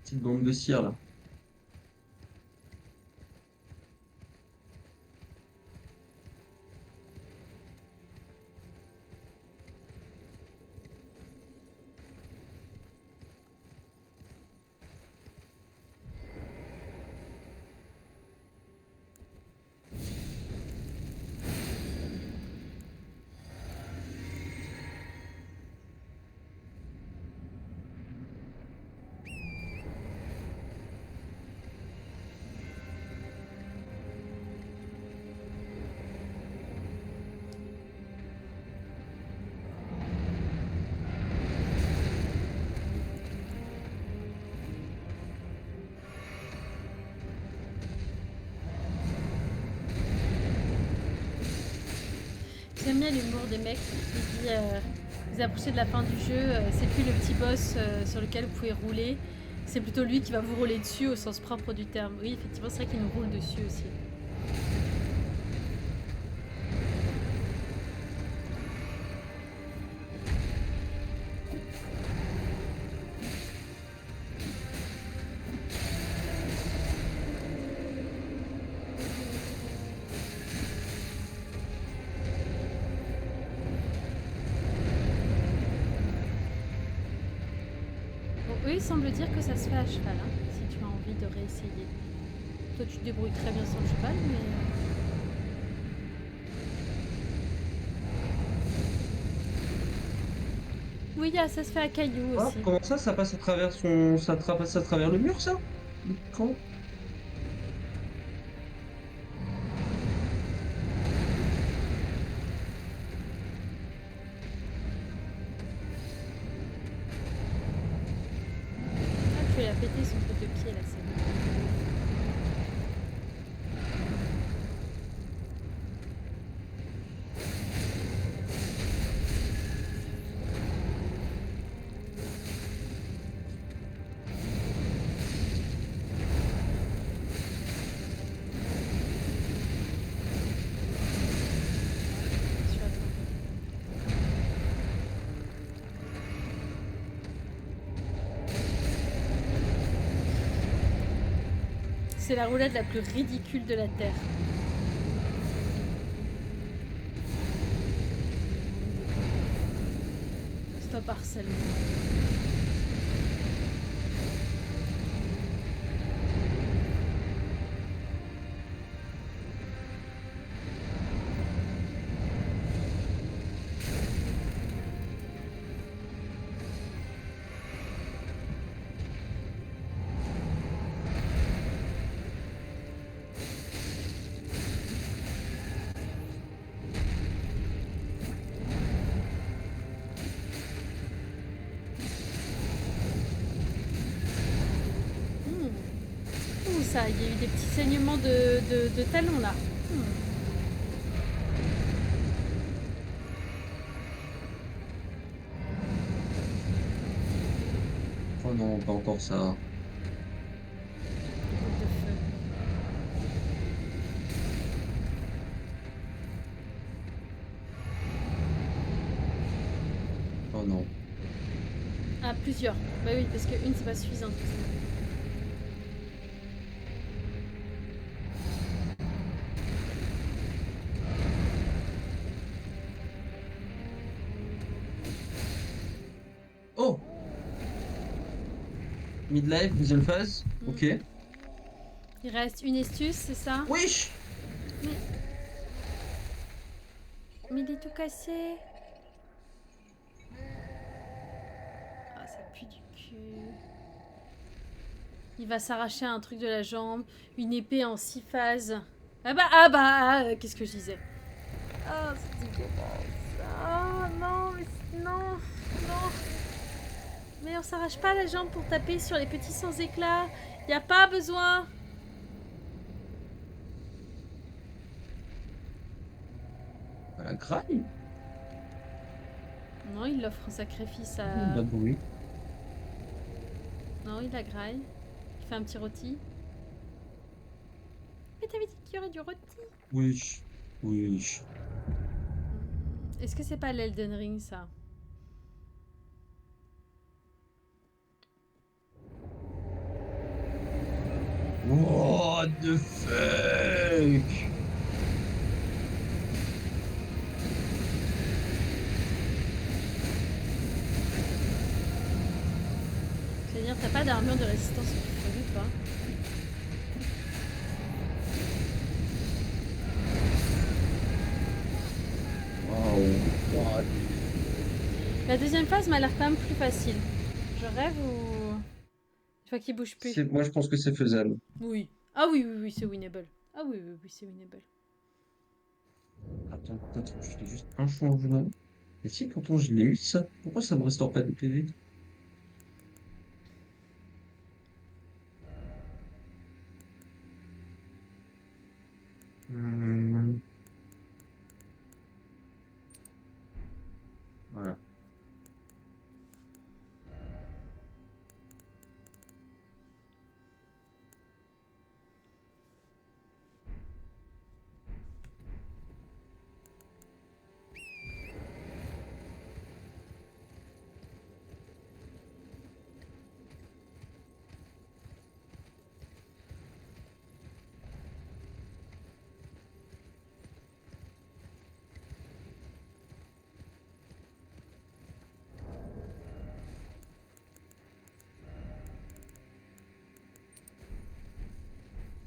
S2: Petite bande de cire, là.
S1: J'aime bien l'humour des mecs qui dit vous approchez de la fin du jeu, c'est plus le petit boss sur lequel vous pouvez rouler, c'est plutôt lui qui va vous rouler dessus au sens propre du terme. Oui, effectivement, c'est vrai qu'il nous roule dessus aussi. Bon, eux, ils semblent dire que ça se fait à cheval, hein, si tu as envie. envie de réessayer. Toi, tu te débrouilles très bien sans le cheval, mais... Oui, ah, ça se fait à Caillou
S2: Ah,
S1: aussi.
S2: comment ça passe à travers ça passe à travers le mur, ça? Quand?
S1: Ah, tu lui as pété son truc de pied, là, c'est bon. Je suis à toi. C'est la roulade la plus ridicule de la Terre. Stop harcèlement. Ouh, ça, il y a eu des petits saignements de talons, là.
S2: Oh non, pas encore ça.
S1: Boule de feu.
S2: Oh non.
S1: Ah, plusieurs. Bah oui, parce qu'une, c'est pas suffisant.
S2: Oh! Midlife, deuxième phase.
S1: Mm.
S2: Ok.
S1: Il reste une astuce, c'est ça?
S2: Wesh!
S1: Mais il est tout cassé. Ah, ça pue du cul. Il va s'arracher un truc de la jambe. Une épée en 6 phases. Qu'est-ce que je disais? Ah, c'est dégueulasse. Ah, non, mais non, non. Mais on s'arrache pas la jambe pour taper sur les petits sans éclat. Y a pas besoin.
S2: La graille?
S1: Non, il offre un sacrifice à...
S2: Bah oui.
S1: Non, il la graille. Il fait un petit rôti. Mais t'avais dit qu'il y aurait du rôti.
S2: Wesh. Wesh.
S1: Est-ce que c'est pas l'Elden Ring, ça?
S2: What the fuck?
S1: C'est-à-dire, t'as pas d'armure de résistance au feu, toi?
S2: Wow. What?
S1: La deuxième phase m'a l'air quand même plus facile. Je rêve ou... Une fois qu'il bouge plus.
S2: Moi, je pense que c'est faisable.
S1: Oui. Ah oui, oui, oui, c'est winnable. Ah oui, oui, oui, c'est winnable.
S2: Attends, peut-être que je fais juste un changement. Et si, pourtant, je l'ai eu, ça. Pourquoi ça me restaure pas des PV? Hmm, voilà.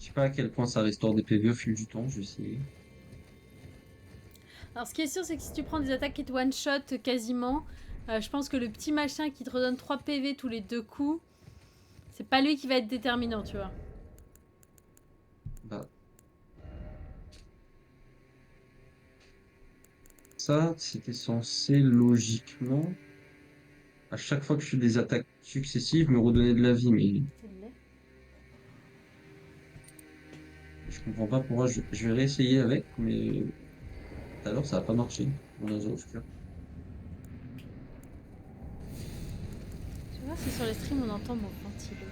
S2: Je sais pas à quel point ça restaure des PV au fil du temps, je vais essayer.
S1: Alors, ce qui est sûr, c'est que si tu prends des attaques qui te one-shot quasiment, je pense que le petit machin qui te redonne 3 PV tous les 2 coups, c'est pas lui qui va être déterminant, tu vois.
S2: Bah, ça, c'était censé logiquement, à chaque fois que je fais des attaques successives, me redonner de la vie, mais
S1: C'est le lait.
S2: je comprends pas pourquoi je vais réessayer avec, mais tout à l'heure, ça a pas marché. Mon laser obscur.
S1: Je vais voir si sur les streams on entend mon ventilo.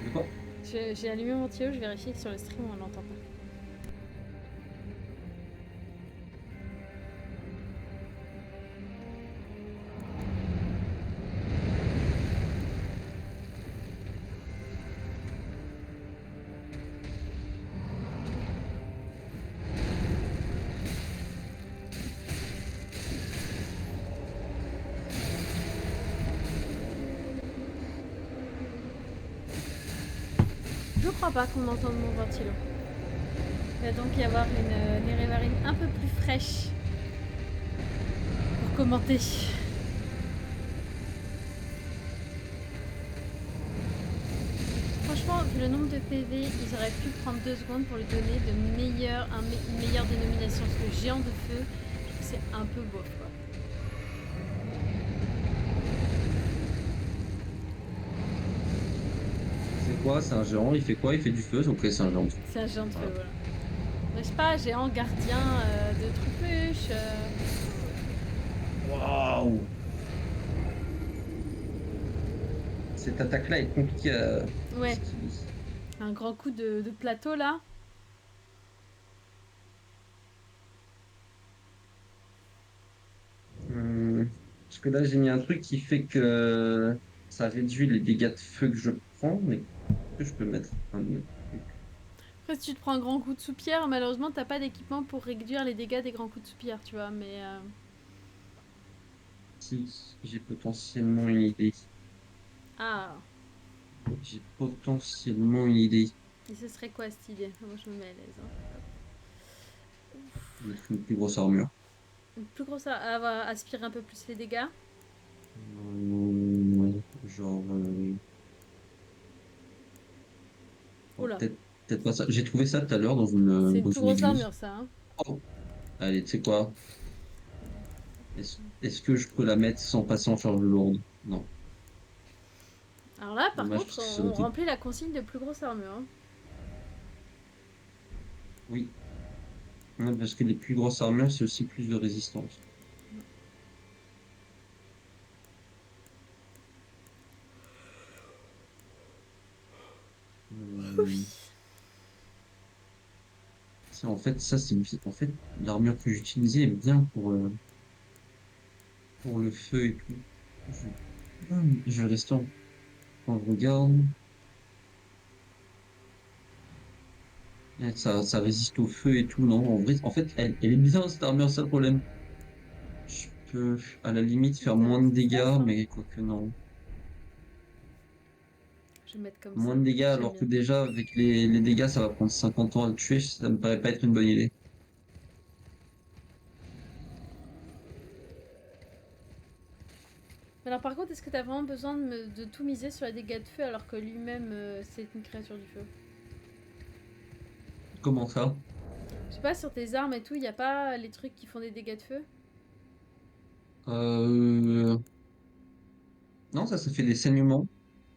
S2: De quoi?
S1: J'ai allumé mon ventilo, je vérifie que sur le stream on l'entend pas. Je crois pas qu'on entende mon ventilo. Il va donc y avoir une Nérévarine un peu plus fraîche pour commenter. Franchement, vu le nombre de PV, ils auraient pu prendre 2 secondes pour lui donner une meilleure dénomination. Parce que géant de feu, je trouve que c'est un peu bof, quoi.
S2: C'est quoi? C'est un géant, il fait quoi? Il fait du feu, donc c'est un géant.
S1: C'est un géant de feu,
S2: Voilà.
S1: voilà. Mais je sais pas, géant gardien de trupuche.
S2: Waouh! Cette attaque-là est compliquée à
S1: Ouais,
S2: esquiver.
S1: un grand coup de plateau là.
S2: Parce que là, j'ai mis un truc qui fait que ça réduit les dégâts de feu que je prends, mais que je peux mettre un autre truc.
S1: Après, si tu te prends un grand coup de soupière, malheureusement, t'as pas d'équipement pour réduire les dégâts des grands coups de soupière, tu vois. Mais
S2: Si, j'ai potentiellement une idée.
S1: ah,
S2: J'ai potentiellement une idée.
S1: et ce serait quoi cette idée? Moi, je me mets à l'aise, hein.
S2: Mettre une plus grosse armure.
S1: Une plus grosse à aspirer un peu plus les dégâts.
S2: Genre,
S1: Oh
S2: oh,
S1: là,
S2: peut-être pas ça. J'ai trouvé ça tout à l'heure
S1: c'est une
S2: dans
S1: plus
S2: une
S1: grosse
S2: église.
S1: armure, ça, hein.
S2: Oh, allez, tu sais quoi? Est-ce que je peux la mettre sans passer en charge lourde? Non.
S1: Alors là, par
S2: Dommage, parce
S1: contre,
S2: que ça aurait
S1: on
S2: été...
S1: remplit la consigne de plus grosse armure, hein.
S2: Oui. Ouais, parce que les plus grosses armures, c'est aussi plus de résistance.
S1: Oui.
S2: Euh, en fait, ça, en fait, l'armure que j'utilisais est bien pour le feu et tout. Je, je vais rester quand je regarde. Ça résiste au feu et tout, non? En vrai, en fait, elle est bien, cette armure, c'est le problème. Je peux, à la limite, faire moins de
S1: C'est ça,
S2: dégâts,
S1: ça.
S2: mais quoique non.
S1: Je vais mettre comme
S2: Moins
S1: ça.
S2: de dégâts,
S1: J'aime
S2: alors que
S1: bien.
S2: déjà, avec les dégâts, ça va prendre 50 ans à le tuer, ça me paraît pas être une bonne idée.
S1: Alors par contre, est-ce que t'as vraiment besoin de tout miser sur les dégâts de feu alors que lui-même, c'est une créature du feu?
S2: Comment ça?
S1: Je sais pas, sur tes armes et tout, y a pas les trucs qui font des dégâts de feu?
S2: Euh... Non, ça fait des saignements.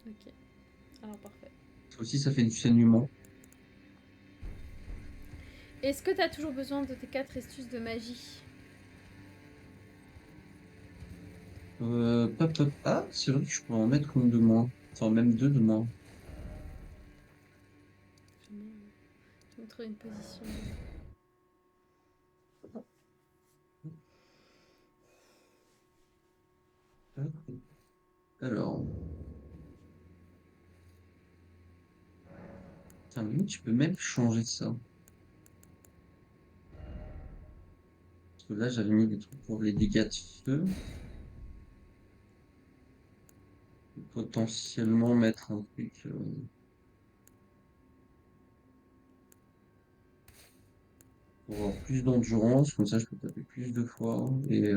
S1: Ok, alors parfait.
S2: Ça aussi, ça fait du saignement.
S1: Est-ce que t'as toujours besoin de tes 4 astuces de magie?
S2: Ah, c'est vrai que je peux en mettre une de moins. Enfin, même deux de moins.
S1: Je vais me trouver une position.
S2: Alors, tiens, limite, tu peux même changer ça. Parce que là, j'avais mis des trucs pour les dégâts de feu. Potentiellement mettre un truc. pour avoir plus d'endurance, comme ça je peux taper plus de fois. Et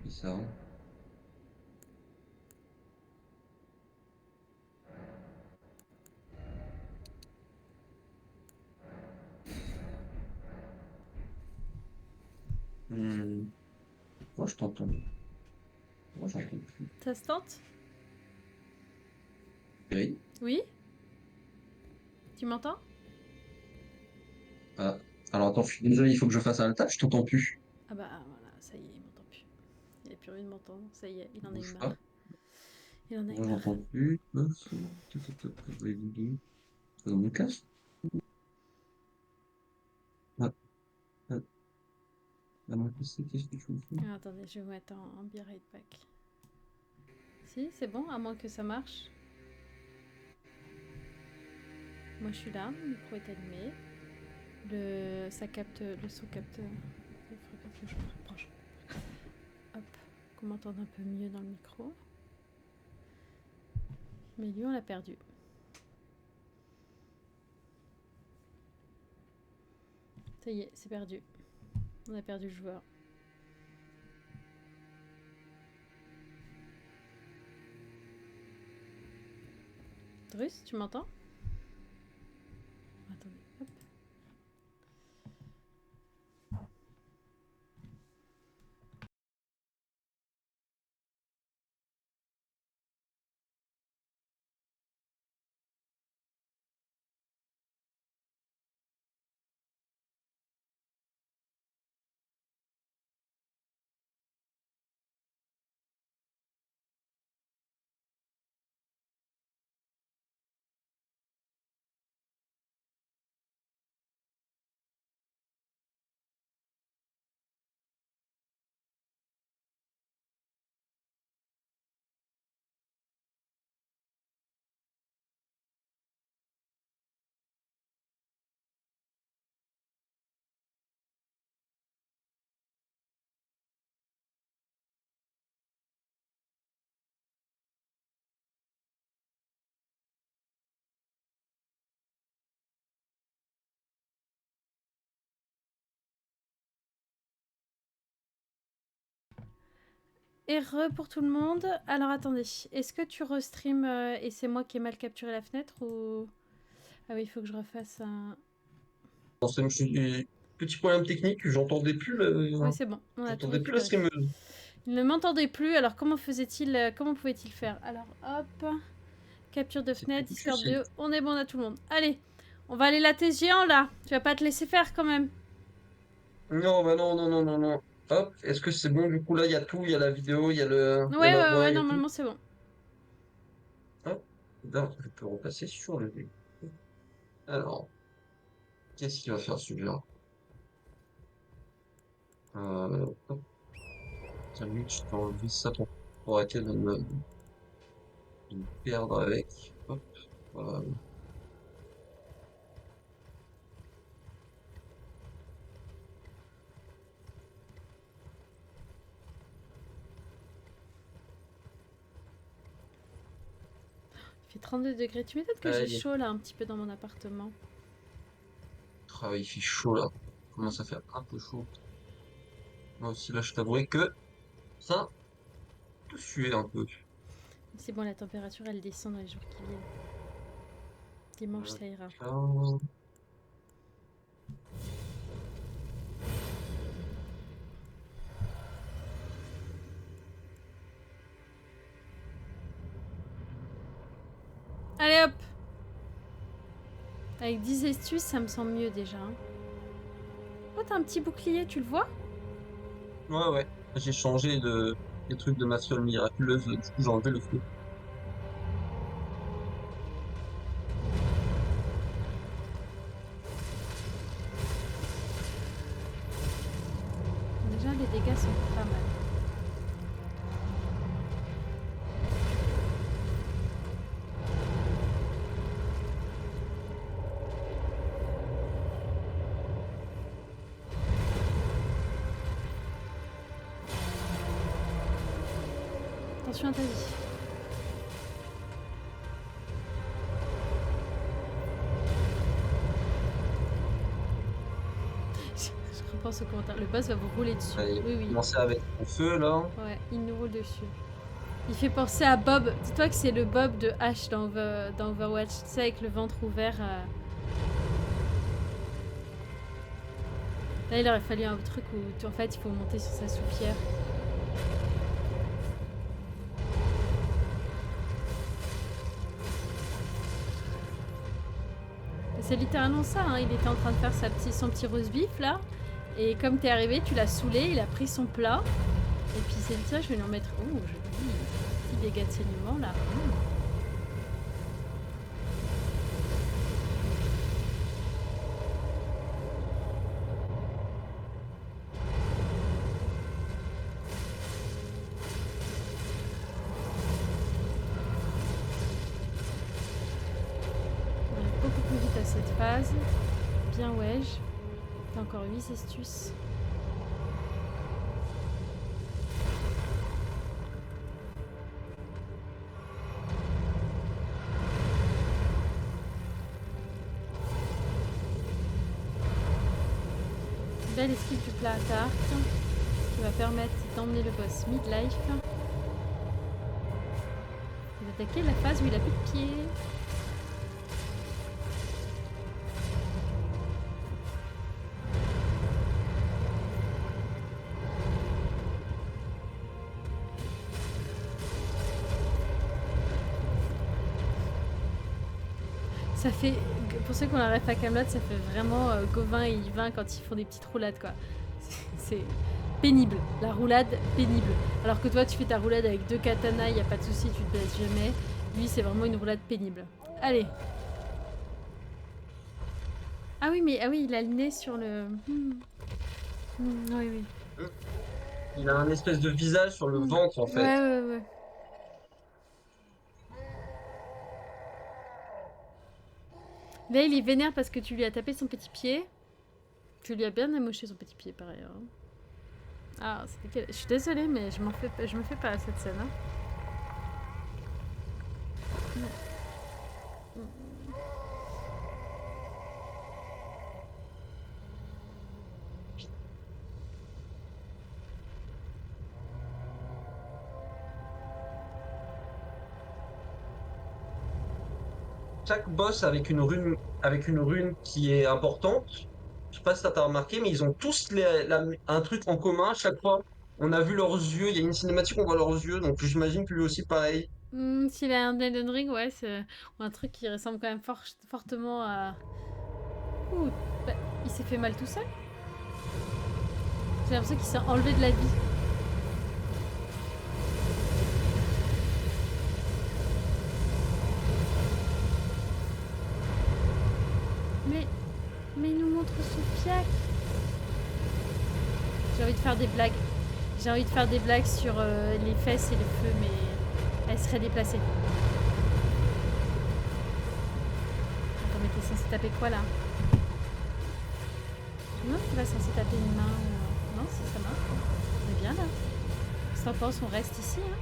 S2: ça. Moi je t'entends. Moi j'entends plus.
S1: Ça se tente?
S2: Oui.
S1: Oui? Tu m'entends?
S2: Ah. Alors attends, je suis désolé, il faut que je fasse un alta, je t'entends plus.
S1: Ah bah voilà, ça y est, il m'entend plus. Il a plus envie de m'entendre, ça y est, il en a eu
S2: Bouge
S1: marre.
S2: pas.
S1: Il en a eu
S2: Moi
S1: marre.
S2: j'entends plus. Dans mon casque. Ah, ah, ah, mon PC, qu'est-ce que tu fais?
S1: Ah, attendez, je vais vous mettre en biarrête back. Si, c'est bon, à moins que ça marche. Moi je suis là, le micro est allumé. Ça capte, le son capte. Il faudrait peut-être que je me rapproche. Hop, qu'on m'entende un peu mieux dans le micro. Mais lui, on l'a perdu. Ça y est, c'est perdu. On a perdu le joueur. Drus, tu m'entends? Attendez, hop. Et pour tout le monde. Alors attendez, est-ce que tu restream et c'est moi qui ai mal capturé la fenêtre ou... Ah oui, il faut que je refasse un...
S2: Bon, petit problème technique, j'entendais plus
S1: Oui, c'est bon, on a tout
S2: j'entendais plus la
S1: récupéré.
S2: streameuse.
S1: Il ne m'entendait plus, alors comment faisait-il, comment pouvait-il faire? Alors hop, capture de
S2: C'est plus
S1: fenêtre,
S2: du
S1: Discord
S2: souci.
S1: vidéo, on est bon, on a tout le monde. Allez, on va aller la tête géant là. Tu vas pas te laisser faire quand même.
S2: Non, bah non, non, non, non, non. Hop, est-ce que c'est bon? Du coup, là, il y a tout, il y a la vidéo,
S1: Ouais,
S2: il y a ma
S1: ouais,
S2: voix
S1: ouais,
S2: et tout.
S1: normalement c'est bon.
S2: Hop, là, je peux repasser sur le dé. Alors, qu'est-ce qu'il va faire celui-là? Hop, tiens, lui, je t'ai enlevé ça pour arrêter de me perdre avec. Hop, voilà.
S1: Il fait 32 degrés. Tu m'étonnes que j'ai
S2: Allez,
S1: chaud là un petit peu dans mon appartement.
S2: il fait chaud là. Commence à faire un peu chaud. Moi aussi, là, je t'avouerai que ça peut suer un peu.
S1: C'est bon, la température elle descend dans les jours qui viennent. Dimanche ça ira.
S2: Là.
S1: Allez hop. Avec 10 astuces, ça me semble mieux déjà. Oh, t'as un petit bouclier, tu le vois?
S2: Ouais, ouais. J'ai changé les trucs de ma fiole miraculeuse, du coup j'ai enlevé le feu.
S1: Déjà, les dégâts sont pas mal. Attention à ta vie. pense aux commentaires. Le boss va vous rouler dessus.
S2: Il
S1: Oui,
S2: va
S1: oui.
S2: commencer avec son feu là.
S1: Ouais, il nous roule dessus. Il fait penser à Bob. Dis-toi que c'est le Bob de Ash dans Overwatch. Tu sais, avec le ventre ouvert. Là, il aurait fallu un truc où, en fait, il faut monter sur sa soupière. C'est littéralement ça, hein. Il était en train de faire son petit roast beef, là. Et comme t'es arrivé, tu l'as saoulé, il a pris son plat. Et puis c'est dit, tiens, je vais lui en mettre... Oh, joli. Petit dégât de saignement, là. On est beaucoup plus vite à cette phase. Bien wesh. T'as encore 8 astuces. Belle esquive du plat à tarte, qui va permettre d'emmener le boss midlife. Il va attaquer la phase où il a plus de pied. Ça fait, pour ceux qui ont la ref à Camelot, ça fait vraiment Gauvin et Yvain quand ils font des petites roulades, quoi. C'est pénible, la roulade pénible. Alors que toi, tu fais ta roulade avec 2 katanas, il n'y a pas de souci, tu te blesses jamais. Lui, c'est vraiment une roulade pénible. Allez. Ah oui, mais il a le nez sur le... oui, oui.
S2: Il a un espèce de visage sur le ventre en fait.
S1: Ouais. Là, il est vénère parce que tu lui as tapé son petit pied. Tu lui as bien amoché son petit pied, par ailleurs. Ah, je suis désolée, mais je me fais pas à cette scène. Hein.
S2: Chaque boss avec une rune qui est importante. Je sais pas si ça t'a remarqué, mais ils ont tous un truc en commun à chaque fois. On a vu leurs yeux, il y a une cinématique, on voit leurs yeux, donc j'imagine que lui aussi pareil.
S1: S'il a un Elden Ring, ouais, c'est un truc qui ressemble quand même fortement à... Ouh, bah, il s'est fait mal tout seul. J'ai l'impression qu'il s'est enlevé de la vie. Mais il nous montre son fiac. J'ai envie de faire des blagues. J'ai envie de faire des blagues sur les fesses et le feu, mais elles seraient déplacées. Attends, mais t'es censé taper quoi là? Non, tu vas censé taper une main ou... Non, si ça marche. On est bien là. Qu'est-ce que t'en penses? On reste ici, hein?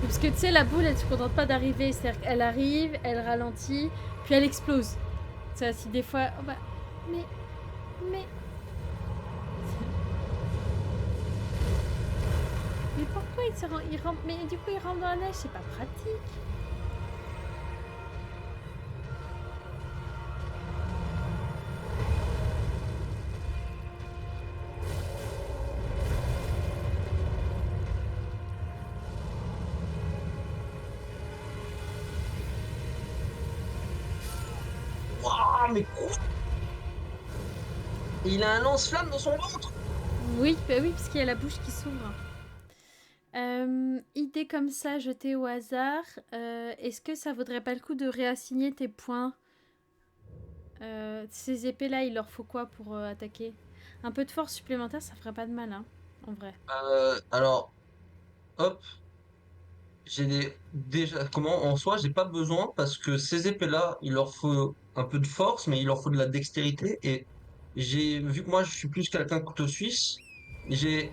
S1: Parce que tu sais, la boule, elle se contente pas d'arriver. C'est-à-dire qu'elle arrive, elle ralentit, puis elle explose. Ça, si des fois... Oh bah... Mais... Mais pourquoi il rentre... Mais du coup, il rentre dans la neige, c'est pas pratique.
S2: Waouh, mais quoi? Il a un lance-flamme dans son ventre.
S1: Oui, bah oui, parce qu'il y a la bouche qui s'ouvre. Idée comme ça, jetée au hasard. Est-ce que ça vaudrait pas le coup de réassigner tes points? Ces épées-là, il leur faut quoi pour attaquer? Un peu de force supplémentaire, ça ferait pas de mal, hein, en vrai.
S2: Alors, hop, déjà comment en soi, j'ai pas besoin parce que ces épées-là, il leur faut un peu de force, mais il leur faut de la dextérité. Et j'ai vu que moi, je suis plus quelqu'un couteau suisse. J'ai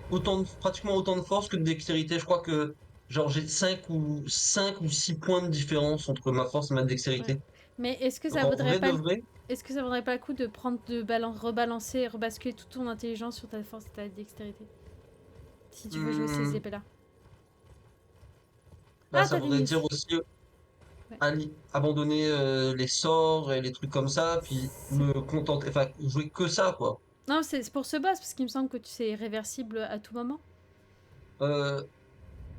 S2: pratiquement autant de force que de dextérité. Je crois que Genre, j'ai 5 ou 6 points de différence entre ma force et ma
S1: Ouais.
S2: dextérité.
S1: Mais est-ce que
S2: Donc,
S1: ça
S2: en
S1: vaudrait
S2: vrai
S1: pas
S2: de
S1: le...
S2: vrai,
S1: Est-ce que ça vaudrait pas le coup de prendre, rebalancer, rebasculer toute ton intelligence sur ta force et ta dextérité? Si tu veux jouer ces
S2: hmm,
S1: épées-là.
S2: bah,
S1: Ah,
S2: ça
S1: t'as des
S2: voudrait
S1: news.
S2: dire aussi
S1: Ouais.
S2: abandonner les sorts et les trucs comme ça, puis
S1: C'est-
S2: me contenter, enfin, jouer que ça, quoi.
S1: Non, c'est pour ce boss, parce qu'il me semble que c'est réversible à tout moment.
S2: Euh,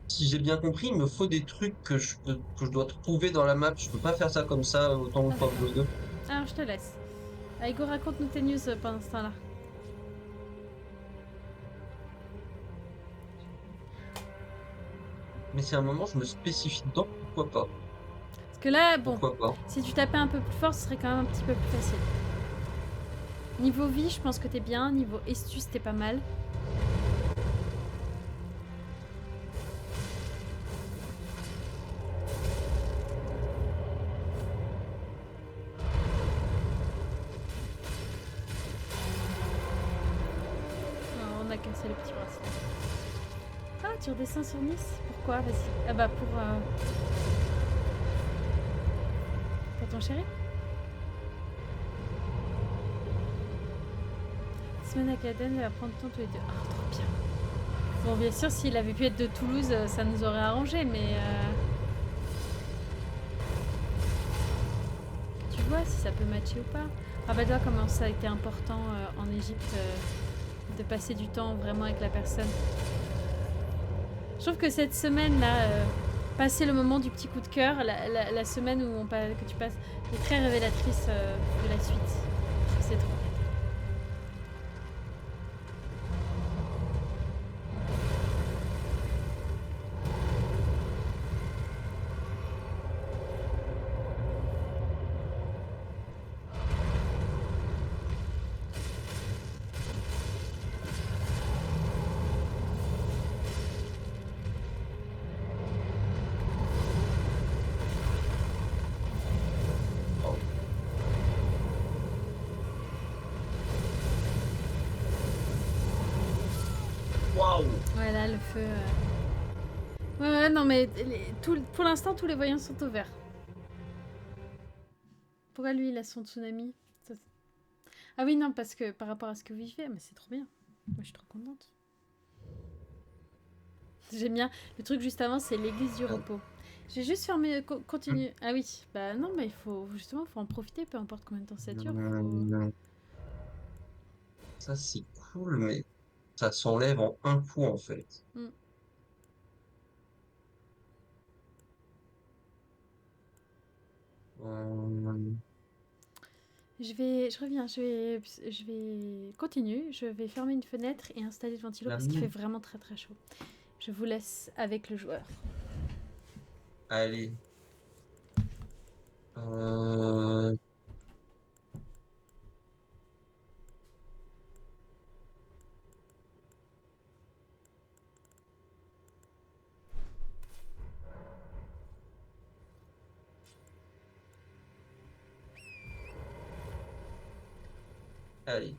S2: Si j'ai bien compris, il me faut des trucs que je dois trouver dans la map. Je peux pas faire ça comme ça autant
S1: Ah,
S2: que
S1: d'accord.
S2: Pablo 2.
S1: Alors, je te laisse. Ah, Hugo, raconte-nous tes news pendant ce temps-là.
S2: Mais si à un moment je me spécifie dedans, pourquoi pas?
S1: Parce que là, bon,
S2: Pourquoi pas?
S1: si tu tapais un peu plus fort, ce serait quand même un petit peu plus facile. Niveau vie, je pense que t'es bien. Niveau astuce, t'es pas mal. Non, on a cassé le petit bracelet. Ah, tu redescends sur Nice? Pourquoi? Vas-y. Ah bah pour ton chéri? Semaine à Cadenne, va prendre le temps tous les deux. Ah, trop bien. Bon, bien sûr, s'il avait pu être de Toulouse, ça nous aurait arrangé, mais tu vois si ça peut matcher ou pas. Rappelle-toi comment ça a été important en Égypte de passer du temps vraiment avec la personne. Je trouve que cette semaine-là, passer le moment du petit coup de cœur, la semaine où que tu passes, est très révélatrice de la suite. Je trouve que c'est trop.
S2: Oh. Waouh!
S1: Ouais, là, le feu. Ouais, ouais, non, mais pour l'instant, tous les voyants sont au vert. Pourquoi lui, il a son tsunami? Ça, ah oui, non, parce que par rapport à ce que vous vivez, mais c'est trop bien. Moi, je suis trop contente. J'aime bien. Le truc juste avant, c'est l'église du repos. J'ai juste fermé. Continue. Ah oui, bah non, mais il faut justement, faut en profiter, peu importe combien de temps ça dure.
S2: Ça c'est cool, mais ça s'enlève en un coup en fait.
S1: Hmm.
S2: Euh,
S1: Je reviens, je vais continuer. Je vais fermer une fenêtre et installer le ventilo
S2: la
S1: parce qu'il fait
S2: mienne.
S1: vraiment très très chaud. Je vous laisse avec le joueur.
S2: Allez. Euh, Allez.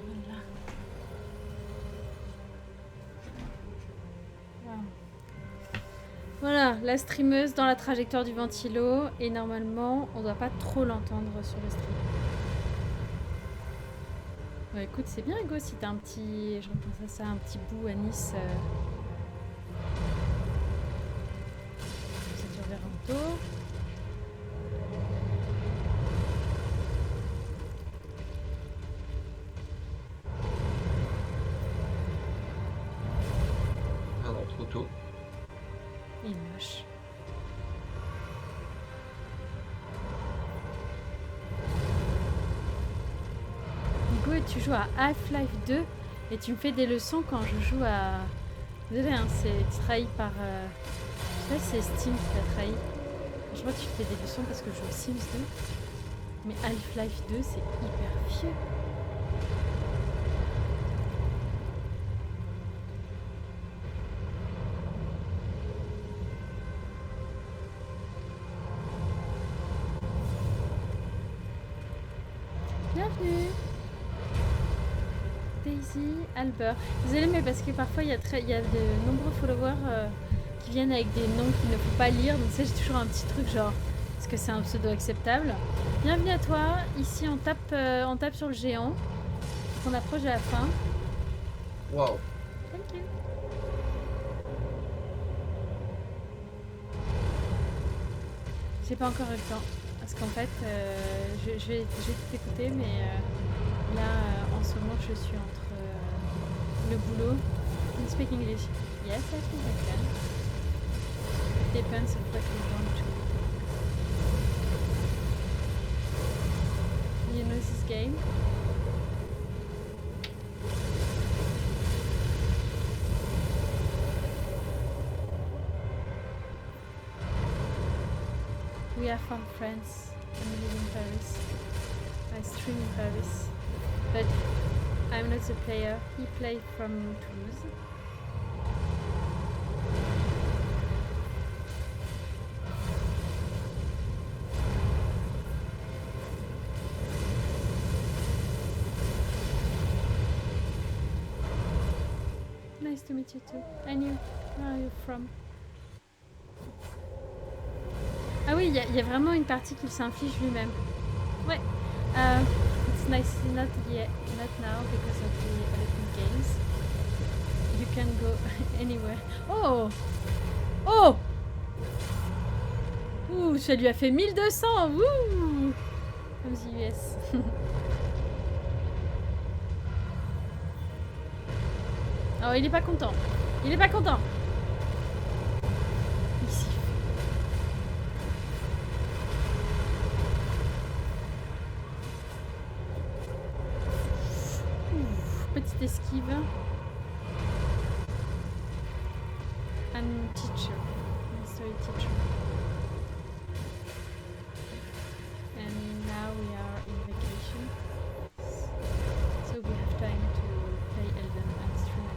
S1: Voilà. Wow. Voilà, la streameuse dans la trajectoire du ventilo et normalement, on doit pas trop l'entendre sur le stream. Ouais, écoute, c'est bien, Hugo, si t'as un petit. Je repense à ça, un petit bout à Nice. Ça dure vers un tour.
S2: Ah non, trop tôt.
S1: Il est moche. tu joues à Half-Life 2 et tu me fais des leçons quand je joue à... Désolé, hein, c'est trahi par... Je sais pas si c'est Steam qui t'a trahi. Je crois que tu fais des leçons parce que je joue aux Sims 2. Mais Half-Life 2, c'est hyper vieux. Bienvenue Daisy, Albert. Désolée, mais parce que parfois il y a de nombreux followers qui viennent avec des noms qu'il ne faut pas lire. Donc ça, j'ai toujours un petit truc genre, est-ce que c'est un pseudo acceptable? Bienvenue à toi. Ici, on tape sur le géant. On approche de la fin.
S2: Waouh.
S1: Thank you. J'ai pas encore eu le temps. Parce qu'en fait, je vais tout écouter, mais là, en ce moment, je suis entre le boulot. Can you speak English? Yes, I think I can. It depends on what you want to. You know this game? We are from France and we live in Paris. I stream in Paris. But I'm not the player. He played from Toulouse. Nice to meet you too. And you? Where are you from? Ah oui, il y a vraiment une partie qu'il s'inflige lui-même. Ouais. It's nice, not now because of the Olympic Games. You can go anywhere. Oh! Oh! Ouh, ça lui a fait 1200! Wouh! Comme the US. Oh, il est pas content. Il est pas content. Ici. Petite esquive. And teacher. Mystery teacher. And now we are in vacation. So we have time to play Elden and stream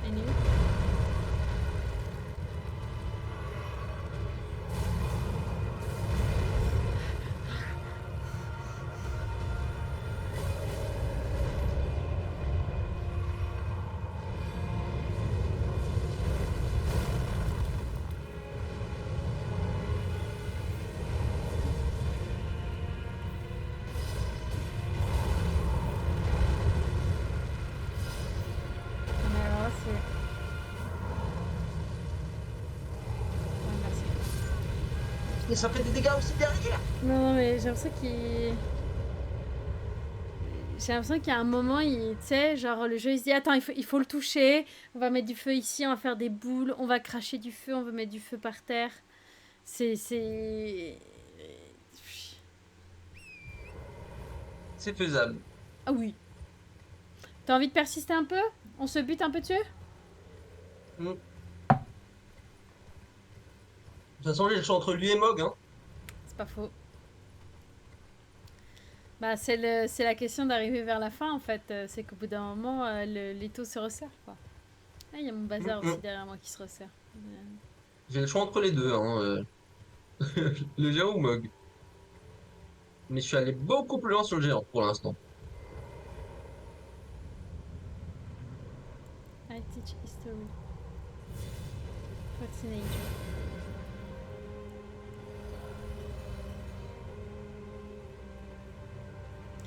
S1: Elden. And you?
S2: Et ça fait des dégâts aussi derrière.
S1: Non, mais j'ai l'impression qu'il... J'ai l'impression qu'il y a un moment, tu sais, genre le jeu il se dit attends, il faut le toucher, on va mettre du feu ici, on va faire des boules, on va cracher du feu, on va mettre du feu par terre. C'est...
S2: C'est faisable.
S1: Ah oui. T'as envie de persister un peu? On se bute un peu dessus?
S2: De toute façon, j'ai le choix entre lui et Mog, hein.
S1: C'est pas faux. Bah, c'est la question d'arriver vers la fin, en fait. C'est qu'au bout d'un moment, l'étau se resserre, quoi. Ah, il y a mon bazar aussi derrière moi qui se resserre.
S2: J'ai le choix entre les deux, hein. Le géant ou Mog. Mais je suis allé beaucoup plus loin sur le géant pour l'instant.
S1: I teach history. For teenager.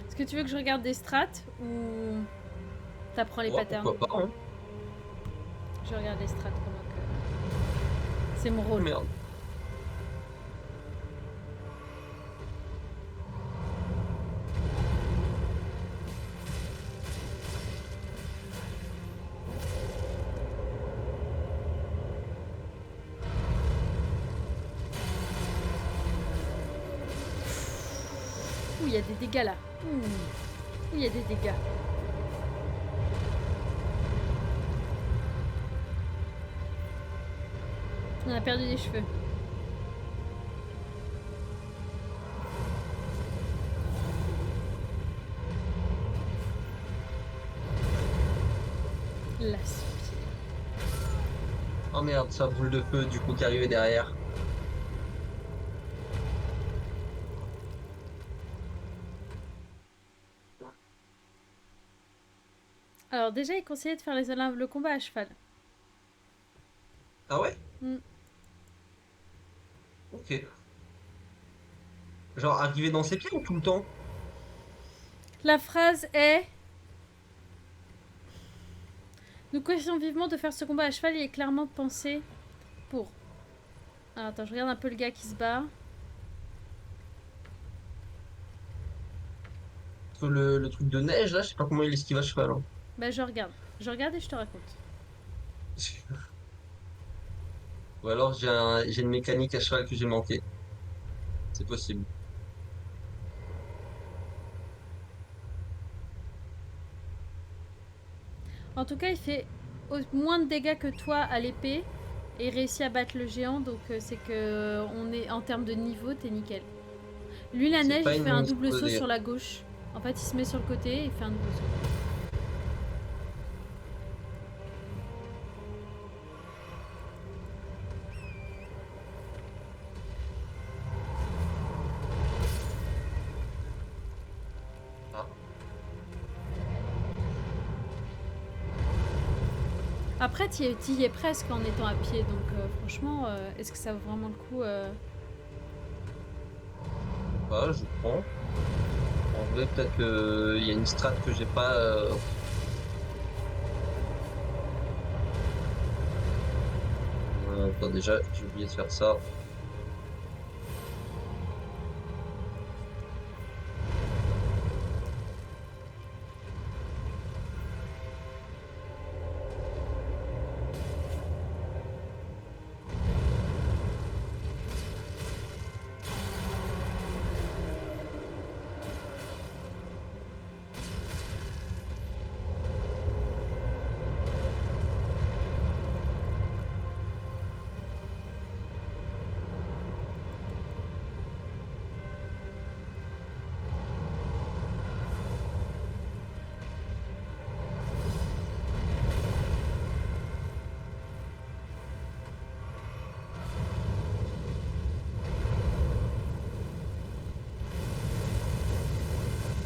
S1: Est-ce que tu veux que je regarde des strats ou t'apprends les patterns?
S2: Pourquoi pas, hein.
S1: Je regarde les strats pendant que... C'est mon rôle.
S2: Merde.
S1: Ouh, il y a des dégâts là. Ouh. Il y a des dégâts. On a perdu des cheveux. L'aspire.
S2: Oh merde, ça boule de feu du coup qui arrivait derrière.
S1: Alors déjà, il conseillait de faire le combat à cheval.
S2: Ah ouais?
S1: Hmm.
S2: Ok. Genre arriver dans ses pieds ou tout le temps?
S1: La phrase est: nous conseillons vivement de faire ce combat à cheval, il est clairement pensé pour. Alors, attends, je regarde un peu le gars qui se bat.
S2: Le truc de neige là, je sais pas comment il esquive à cheval, hein.
S1: Bah, je regarde. Je regarde et je te raconte.
S2: Ou alors j'ai une mécanique à cheval que j'ai manqué. C'est possible.
S1: En tout cas, il fait moins de dégâts que toi à l'épée et il réussit à battre le géant, donc c'est que on est en termes de niveau, t'es nickel. Lui, la
S2: C'est
S1: neige,
S2: pas
S1: il fait un
S2: une
S1: double
S2: histoire de
S1: saut
S2: délire.
S1: sur la gauche. En fait, il se met sur le côté et il fait un double saut.
S2: Ah.
S1: Après, t'y y es presque en étant à pied, donc franchement, est-ce que ça vaut vraiment le coup
S2: Bah, je prends. En vrai, peut-être que il y a une strat que j'ai pas. Attends, déjà, j'ai oublié de faire ça.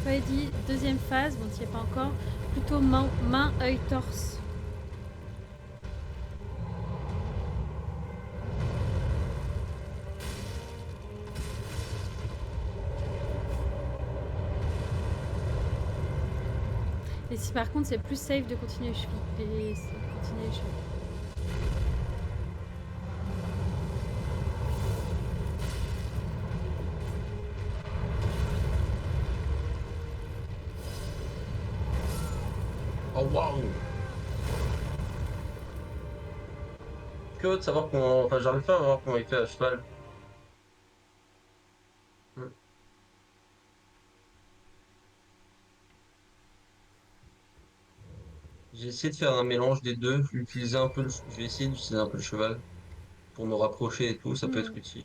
S1: Toi, il dit deuxième phase, bon, t'y es pas encore. Plutôt main, œil, torse. Et si par contre c'est plus safe de continuer les chevilles. Continuer les chevilles.
S2: Oh waouh! Curieux de savoir comment. Enfin, j'arrive pas à voir comment il fait à cheval. Hmm. J'ai essayé de faire un mélange des deux, utiliser un peu je vais essayer d'utiliser un peu le cheval pour me rapprocher et tout, ça peut être
S1: Hmm.
S2: utile.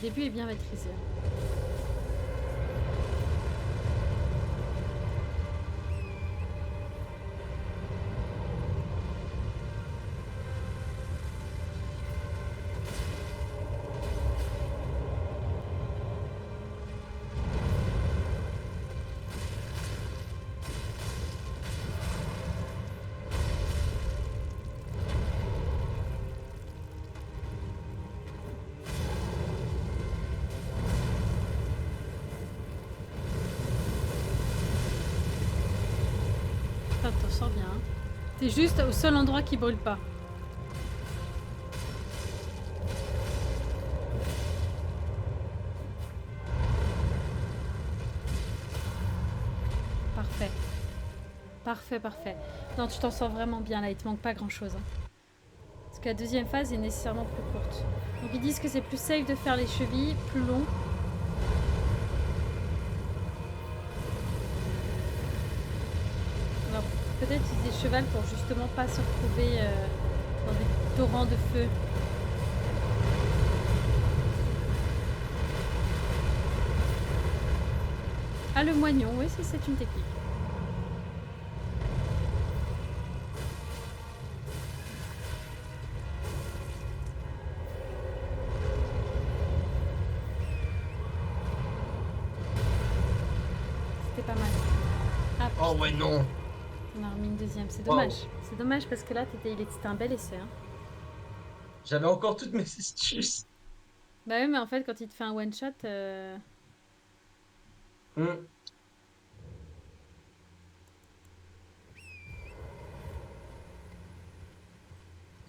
S1: début est bien maîtrisé. Putain, t'en sors bien. Hein. T'es juste au seul endroit qui brûle pas. Parfait. Parfait, parfait. Non, tu t'en sors vraiment bien là, il te manque pas grand chose. Hein. Parce que la deuxième phase est nécessairement plus courte. Donc ils disent que c'est plus safe de faire les chevilles, plus long. Alors peut-être utiliser cheval pour justement pas se retrouver dans des torrents de feu. Ah, le moignon, oui, c'est une technique. C'était pas mal. Ah,
S2: Oh ouais, non.
S1: on a remis une deuxième, c'est
S2: Wow.
S1: dommage. C'est dommage parce que là, c'était un bel essai. Hein.
S2: J'avais encore toutes mes astuces.
S1: Bah oui, mais en fait, quand il te fait un one-shot...
S2: Hmm.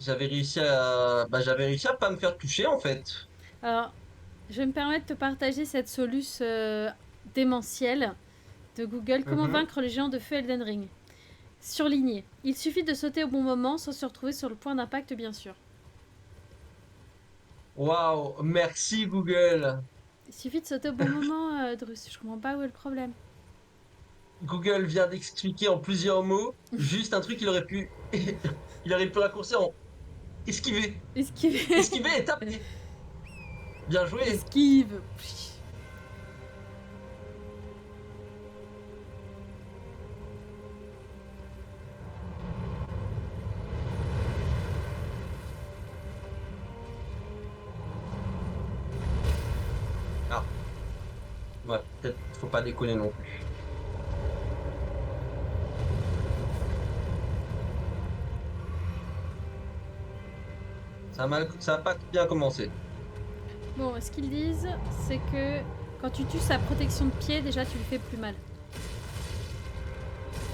S2: J'avais réussi à pas me faire toucher en fait.
S1: Alors, je vais me permettre de te partager cette soluce démentielle de Google. Comment
S2: Mhm.
S1: vaincre les géants de feu Elden Ring? Surligné. Il suffit de sauter au bon moment sans se retrouver sur le point d'impact, bien sûr.
S2: Waouh, merci Google.
S1: Il suffit de sauter au bon moment, Drus. Je comprends pas où est le problème.
S2: Google vient d'expliquer en plusieurs mots juste un truc qu'il aurait pu, il aurait pu raccourcir en esquiver.
S1: Esquive.
S2: Esquiver et taper. Bien joué.
S1: Esquive.
S2: Ah, ouais, peut-être faut pas déconner non plus. Ça a pas bien commencé.
S1: Bon, ce qu'ils disent, c'est que quand tu tues sa protection de pied, déjà, tu lui fais plus mal.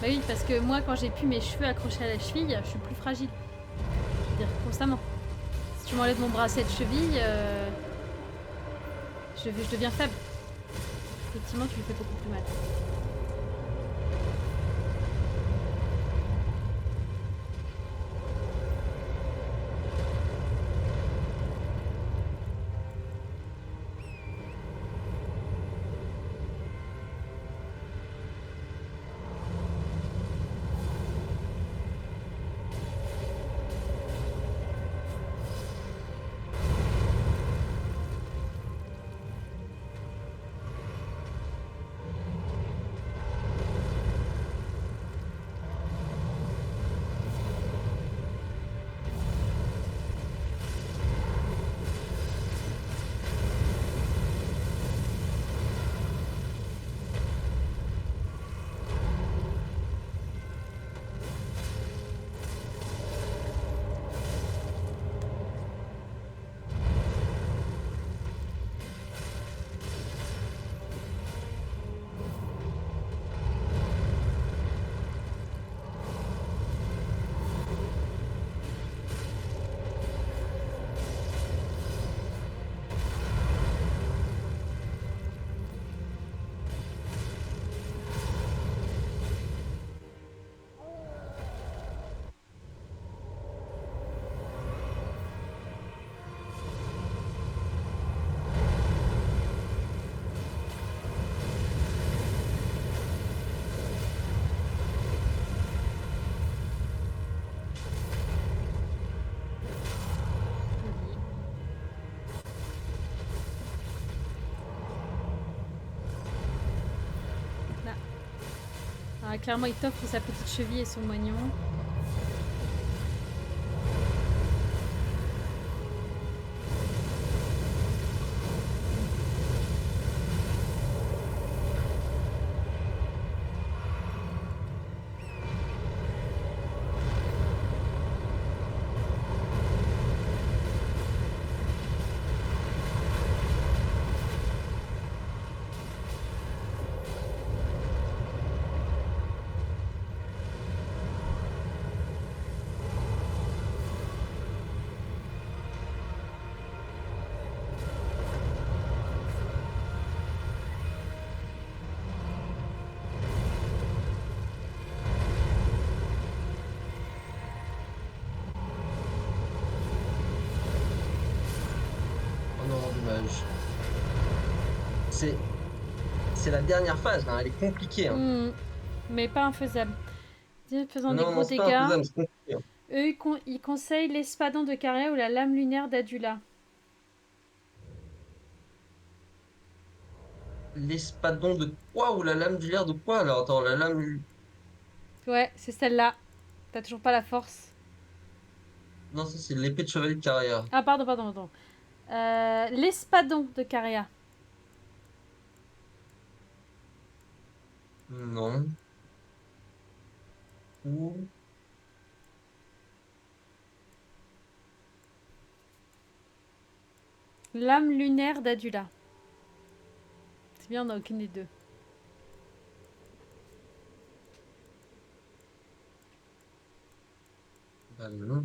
S1: Bah oui, parce que moi, quand j'ai pu mes cheveux accrochés à la cheville, je suis plus fragile. Je veux dire, constamment. Si tu m'enlèves mon bracelet de cheville, je deviens faible. Effectivement, tu lui fais beaucoup plus mal. Ah, clairement, il t'offre sa petite cheville et son moignon.
S2: Oh non, dommage. C'est c'est la dernière phase, hein, elle est compliquée, hein.
S1: Mais pas infaisable. Faisant des
S2: Non, non,
S1: gros
S2: c'est pas
S1: dégâts.
S2: infaisable, c'est compliqué, hein.
S1: Eux, ils conseillent l'espadon de Caria ou la lame lunaire d'Adula.
S2: L'espadon de quoi ou la lame du l'air de quoi? Alors attends, la lame du...
S1: Ouais, c'est celle-là. T'as toujours pas la force.
S2: Non, ça c'est l'épée de chevalier de carrière.
S1: Ah, pardon. L'espadon de Caria.
S2: Non. Ou...
S1: Lame lunaire d'Adula. C'est bien, on n'a aucune des deux.
S2: Bah non.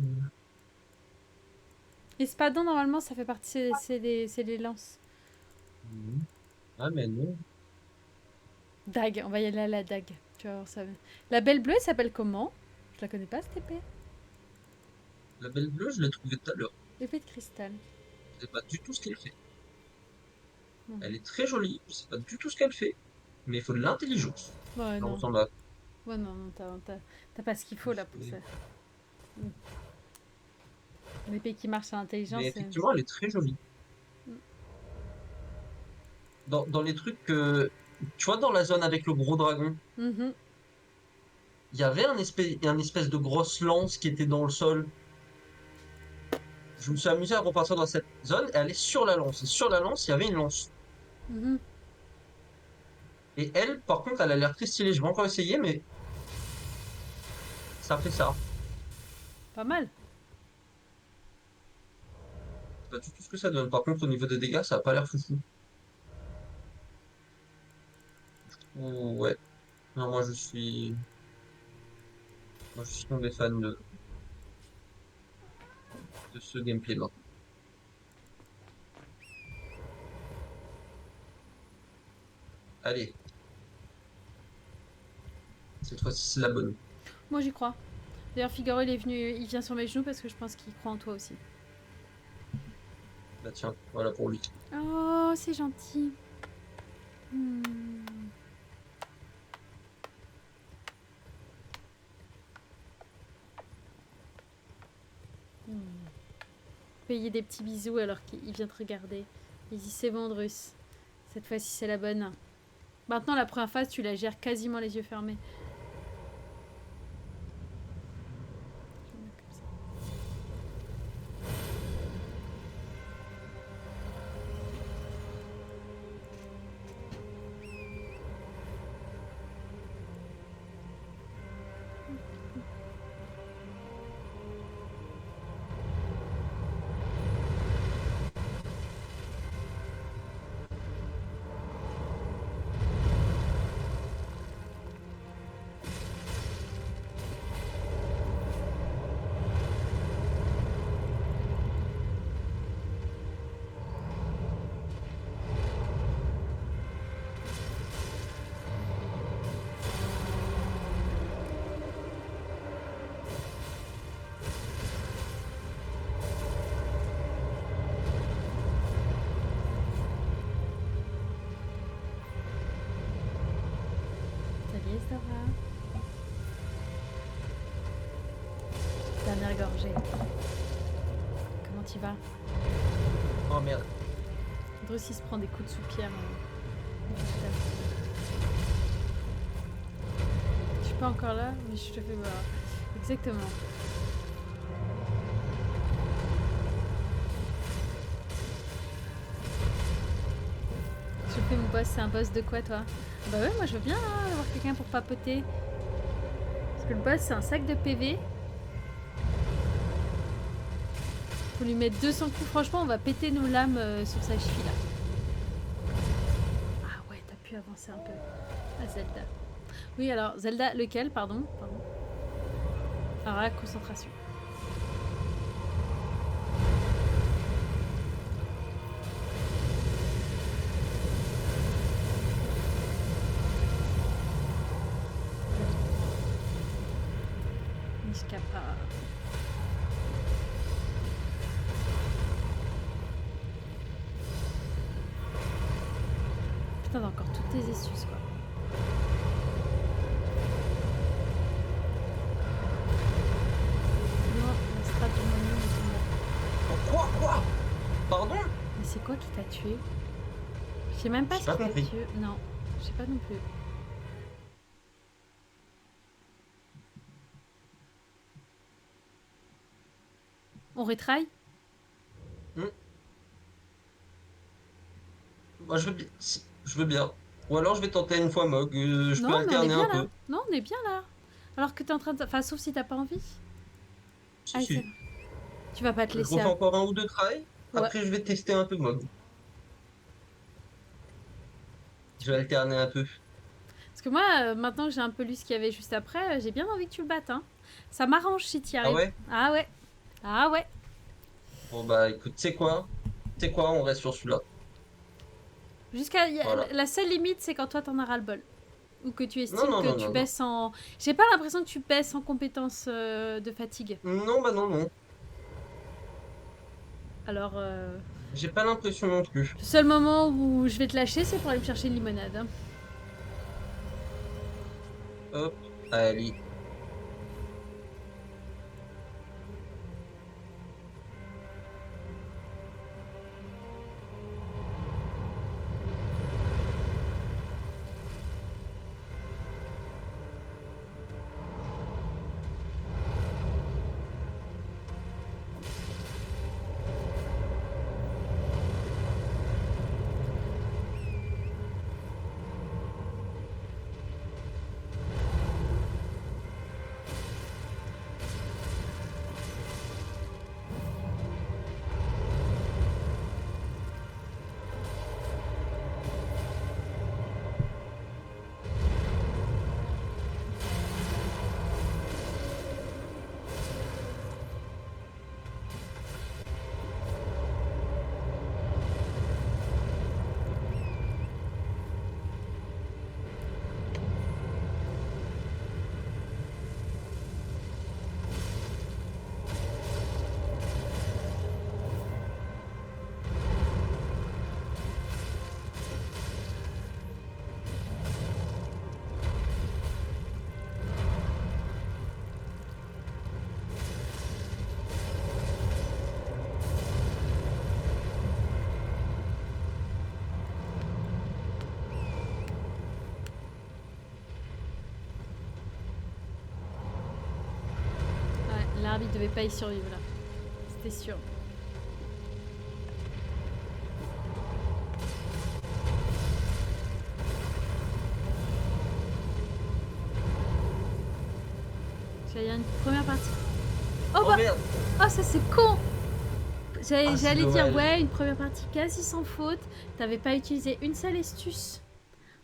S1: Espadon, normalement, ça fait partie. C'est les lances.
S2: Mhm. Ah mais non.
S1: Dague, on va y aller à la dague. Tu vas voir ça. La belle bleue, elle s'appelle comment? Je la connais pas, cette épée.
S2: La belle bleue, je l'ai trouvée tout à l'heure.
S1: Épée de cristal.
S2: Je sais pas du tout ce qu'elle fait.
S1: Non.
S2: Elle est très jolie, je sais pas du tout ce qu'elle fait. Mais il faut de l'intelligence.
S1: Ouais,
S2: Ça
S1: non.
S2: ressemble à...
S1: Ouais, non, t'as pas ce qu'il faut là pour ça. Une épée qui marche à l'intelligence.
S2: Mais effectivement, elle est très jolie. Dans les trucs que... Tu vois, dans la zone avec le gros dragon,
S1: Mhm.
S2: il y avait un espèce de grosse lance qui était dans le sol. Je me suis amusé à repartir dans cette zone et aller sur la lance. Et sur la lance, il y avait une lance.
S1: Mhm.
S2: Et elle, par contre, elle a l'air très stylée. Je vais encore essayer, mais ça fait ça.
S1: Pas mal.
S2: C'est pas du tout ce que ça donne. Par contre, au niveau des dégâts, ça a pas l'air foufou. Ouais. Non, moi, je suis tombé fan de ce gameplay-là. Allez, cette fois-ci, c'est la bonne.
S1: Moi, j'y crois. D'ailleurs, Figaro, il vient sur mes genoux parce que je pense qu'il croit en toi aussi.
S2: Bah tiens, voilà pour lui.
S1: Oh, c'est gentil. Hmm. Hmm. Payer des petits bisous alors qu'il vient te regarder. Il dit c'est bon, Drus. Cette fois-ci, c'est la bonne. Maintenant, la première phase, tu la gères quasiment les yeux fermés. Je vais mettre comme ça. Salut, Estora. Dernière gorgée. Comment tu vas?
S2: Oh merde.
S1: Drus, il se prend des coups de soupière. suis pas encore là, mais je te fais voir. Exactement. Je fais mon boss, c'est un boss de quoi toi? Bah ouais, moi je veux bien hein, avoir quelqu'un pour papoter. Parce que le boss c'est un sac de PV. Faut lui mettre 200 coups, franchement on va péter nos lames sur sa cheville là. Ah ouais, t'as pu avancer un peu. Ah Zelda. Oui alors, Zelda, lequel, pardon. Alors là, concentration. Niscapa. Putain, t'as encore toutes tes astuces quoi. Non, la strat du moment est tombée.
S2: Quoi? Pardon?
S1: Mais c'est quoi qui t'a tué? Je sais même pas
S2: J'ai
S1: ce
S2: pas
S1: qui t'a
S2: compris.
S1: tué. Non, je sais pas non plus. On retry?
S2: Hmm. Moi, je veux bien. Ou alors, je vais tenter une fois Mog. Je
S1: Non,
S2: peux
S1: mais on est
S2: alterner un
S1: bien là.
S2: peu.
S1: Non, on est bien là. Alors que t'es en train de... Enfin, sauf si t'as pas envie.
S2: Si,
S1: Allez, c'est
S2: si.
S1: bon. Tu vas pas te
S2: Je
S1: laisser...
S2: refais encore un ou deux tries.
S1: Ouais.
S2: Après, je vais tester un peu Mog. Je vais alterner un peu.
S1: Parce que moi, maintenant que j'ai un peu lu ce qu'il y avait juste après, j'ai bien envie que tu le battes. Hein. Ça m'arrange si t'y
S2: Ah
S1: arrives.
S2: ouais?
S1: Ah ouais. Ah ouais.
S2: Bon, bah, écoute, tu sais quoi? Tu sais quoi? On reste sur celui-là.
S1: Jusqu'à...
S2: Voilà.
S1: La seule limite, c'est quand toi t'en as ras le bol. Ou que tu
S2: Non,
S1: estimes
S2: non,
S1: que
S2: non,
S1: tu
S2: non, non.
S1: baisses en... J'ai pas l'impression que tu baisses en compétences de fatigue.
S2: Non, bah non, non.
S1: Alors,
S2: J'ai pas l'impression non plus.
S1: le seul moment où je vais te lâcher, c'est pour aller me chercher une limonade. Hein.
S2: Hop. Allez.
S1: Ouais, l'arbitre devait pas y survivre là. C'était sûr. J'allais dire une première partie. Oh
S2: Oh
S1: bah,
S2: merde.
S1: oh ça c'est con.
S2: Ah, c'est
S1: J'allais dire
S2: dommage.
S1: ouais, une première partie quasi sans faute. T'avais pas utilisé une seule astuce.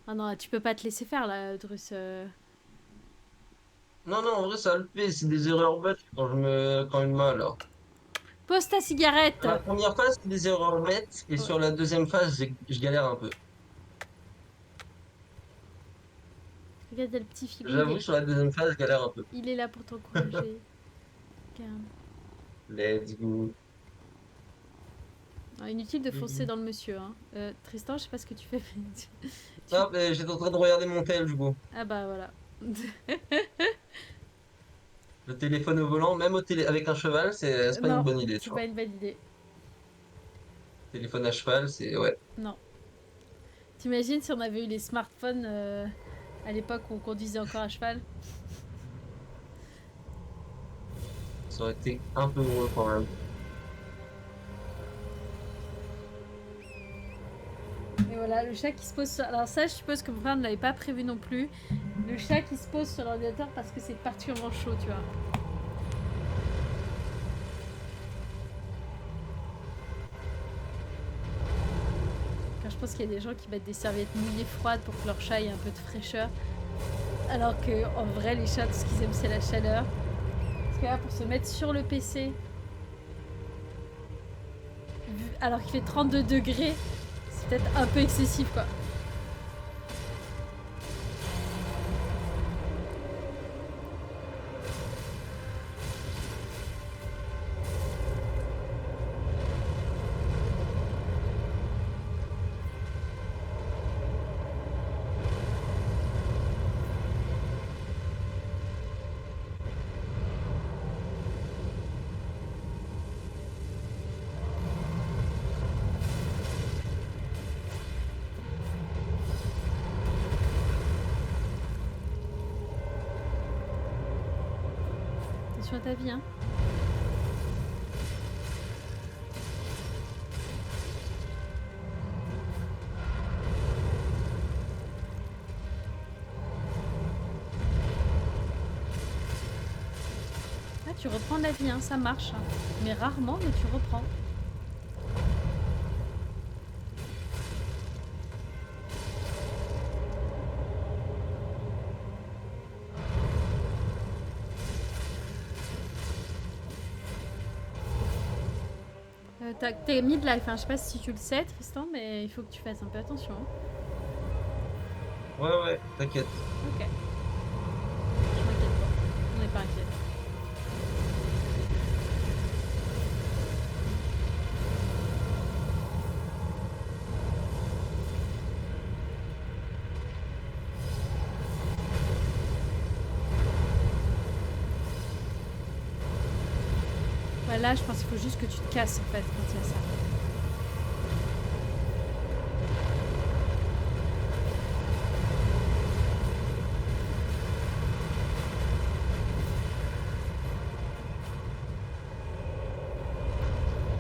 S1: Ah non, tu peux pas te laisser faire là, Drus.
S2: Non, non, en vrai, ça le fait. C'est des erreurs bêtes quand une main, là.
S1: Pose ta cigarette.
S2: La première phase, c'est des erreurs bêtes. Et
S1: Ouais.
S2: sur la deuxième phase, je galère un peu.
S1: Regarde, il y a le petit filou,
S2: J'avoue, sur la deuxième phase, je galère un peu.
S1: il est là pour t'encourager. Regarde.
S2: Let's go.
S1: Ah, inutile de foncer dans le monsieur. Hein. Tristan, je sais pas ce que tu fais. Mais
S2: Ah, ben, j'étais en train de regarder mon tel, du coup.
S1: Ah bah voilà.
S2: Le téléphone au volant, même avec un cheval, c'est pas une
S1: Non,
S2: bonne idée, tu
S1: c'est
S2: vois.
S1: pas une bonne idée.
S2: Téléphone à cheval, c'est... Ouais.
S1: Non. T'imagines si on avait eu les smartphones à l'époque où on conduisait encore à cheval?
S2: Ça aurait été un peu drôle quand même.
S1: Et voilà, le chat qui se pose sur... Alors ça, je suppose que mon frère ne l'avait pas prévu non plus. Le chat qui se pose sur l'ordinateur parce que c'est particulièrement chaud, tu vois. Car je pense qu'il y a des gens qui mettent des serviettes mouillées froides pour que leur chat ait un peu de fraîcheur. Alors que en vrai, les chats, tout ce qu'ils aiment, c'est la chaleur. Parce que là, pour se mettre sur le PC, alors qu'il fait 32 degrés, c'est peut-être un peu excessif, quoi. Attention à ta vie, hein. Ah, tu reprends la vie, hein, ça marche. Mais rarement, mais tu reprends. T'es mid-life, hein. Je sais pas si tu le sais, Tristan, mais il faut que tu fasses un peu attention, hein.
S2: Ouais, t'inquiète.
S1: Ok. Je m'inquiète pas. On n'est pas inquiet. Voilà, je pense qu'il faut juste que tu te casses en fait quand il y a ça.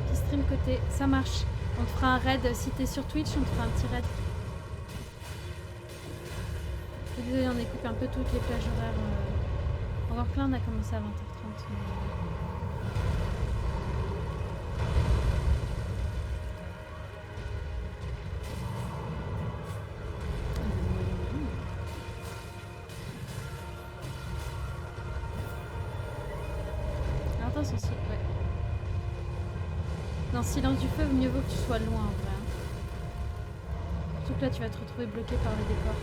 S1: Petit stream côté, ça marche. On te fera un raid, si t'es sur Twitch, on te fera un petit raid. Désolé, on écoute un peu toutes les plages horaires. Encore plein, on a commencé à 20h30. Alors, attention, si, ouais. Dans Silence du feu, mieux vaut que tu sois loin en vrai. Surtout que là, tu vas te retrouver bloqué par le décor.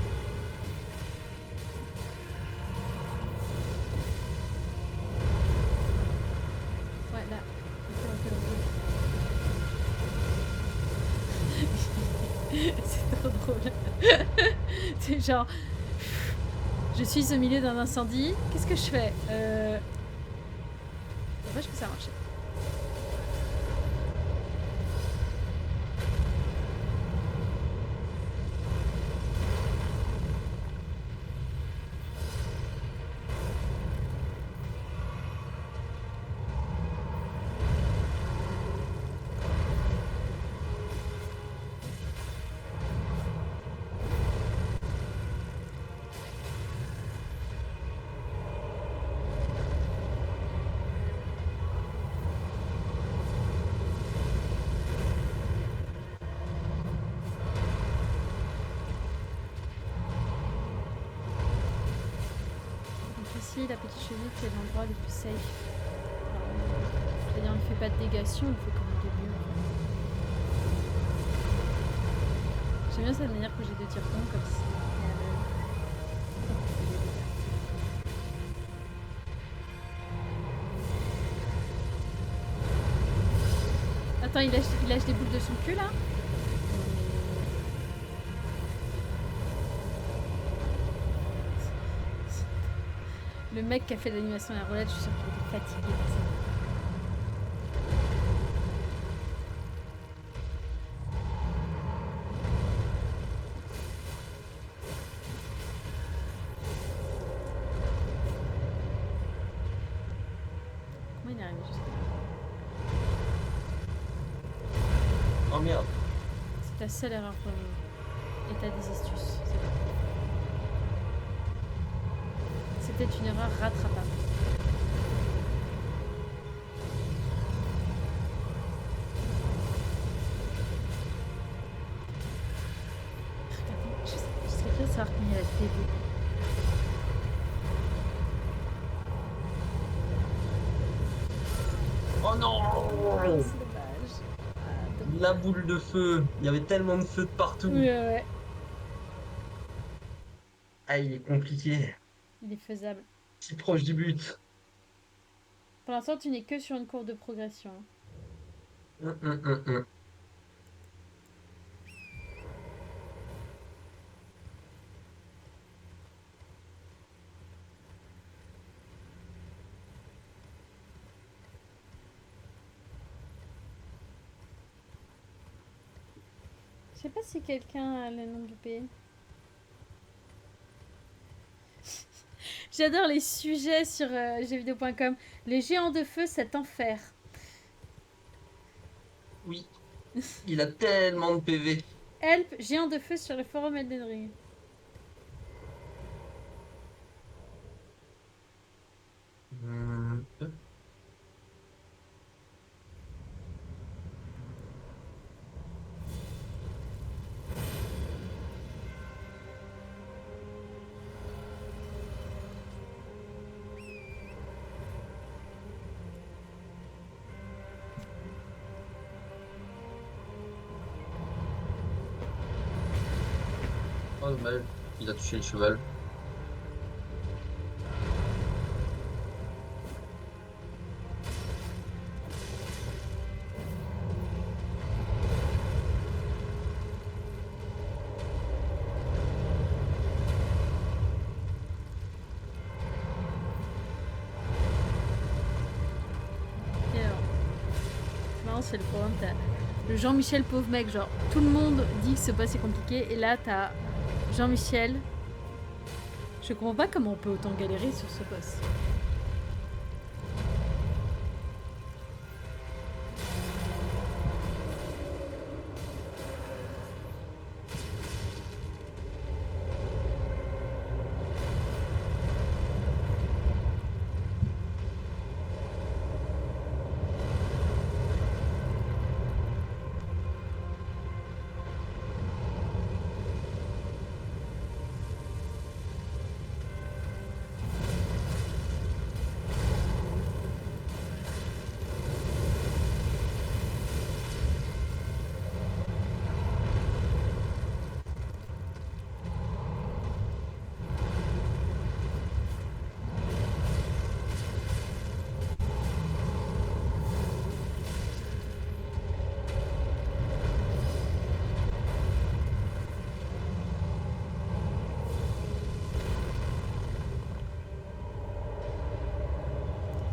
S1: Ouais, là. C'est trop drôle. C'est genre... Je suis au milieu d'un incendie. Qu'est-ce que je fais Dommage que ça a marché. La petite cheville qui est l'endroit le plus safe. C'est-à-dire on ne fait pas de dégâts, on le fait comme au début. J'aime bien cette manière que j'ai de dire comme si. Attends, il lâche des boules de son cul là. Le mec qui a fait l'animation à la roulette, je suis sûre qu'il était fatigué par ça. Comment il est
S2: Oh merde.
S1: C'est ta seule erreur pour le moment. Et t'as des astuces. C'est bon. C'était une erreur rattrapable. Regardez, je serais curieux de savoir combien il y a de PV.
S2: Oh non!
S1: C'est dommage. Ah, dommage.
S2: La boule de feu. Il y avait tellement de feu de partout.
S1: Ouais.
S2: Ah, il est compliqué.
S1: Il est faisable.
S2: Si proche du but.
S1: Pour l'instant, tu n'es que sur une courbe de progression.
S2: Hum, hum, hum, hum.
S1: Je sais pas si quelqu'un a le nom du pays. J'adore les sujets sur jeuxvideo.com. Les géants de feu, cet enfer.
S2: Oui. Il a tellement de PV.
S1: Help, géant de feu sur le forum Elden Ring.
S2: Hum, Oh, dommage. Il a touché le cheval.
S1: Et alors, c'est marrant, c'est le forum. T'as le Jean-Michel pauvre mec, genre tout le monde dit que ce boss est compliqué. Et là, t'as Jean-Michel. Je comprends pas comment on peut autant galérer sur ce boss.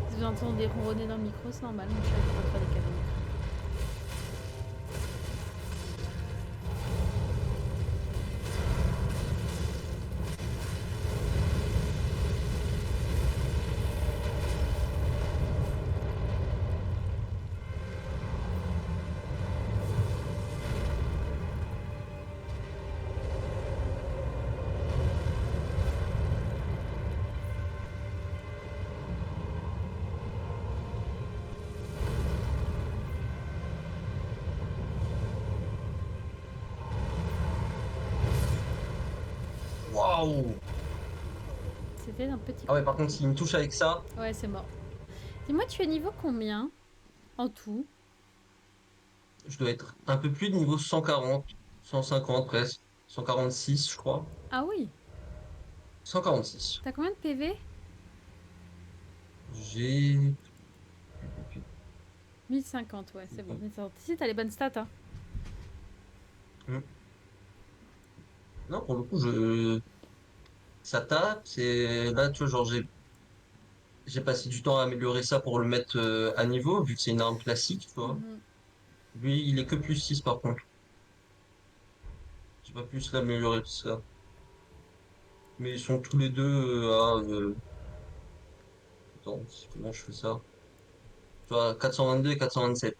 S1: Si vous entendez ronronner dans le micro, c'est normal. Moi, je suis en train de faire des câlins.
S2: Waouh!
S1: C'était un petit
S2: Ah ouais,
S1: coup.
S2: par contre, s'il me touche avec ça,
S1: Ouais, c'est mort. Dis-moi, tu es niveau combien en tout?
S2: je dois être un peu plus de niveau 140, 150 presque, 146, je crois.
S1: Ah oui,
S2: 146.
S1: t'as combien de PV?
S2: J'ai...
S1: 1050, ouais, c'est bon. 1050. Si, t'as les bonnes stats, hein.
S2: Hmm. Non, pour le coup, ça tape. C'est là, tu vois, genre, j'ai passé du temps à améliorer ça pour le mettre à niveau, vu que c'est une arme classique, tu vois.
S1: Mhm.
S2: Lui, il est que plus 6 par contre. J'ai pas pu l'améliorer tout ça. Mais ils sont tous les deux attends, comment je fais ça? Tu vois, 422 et 427.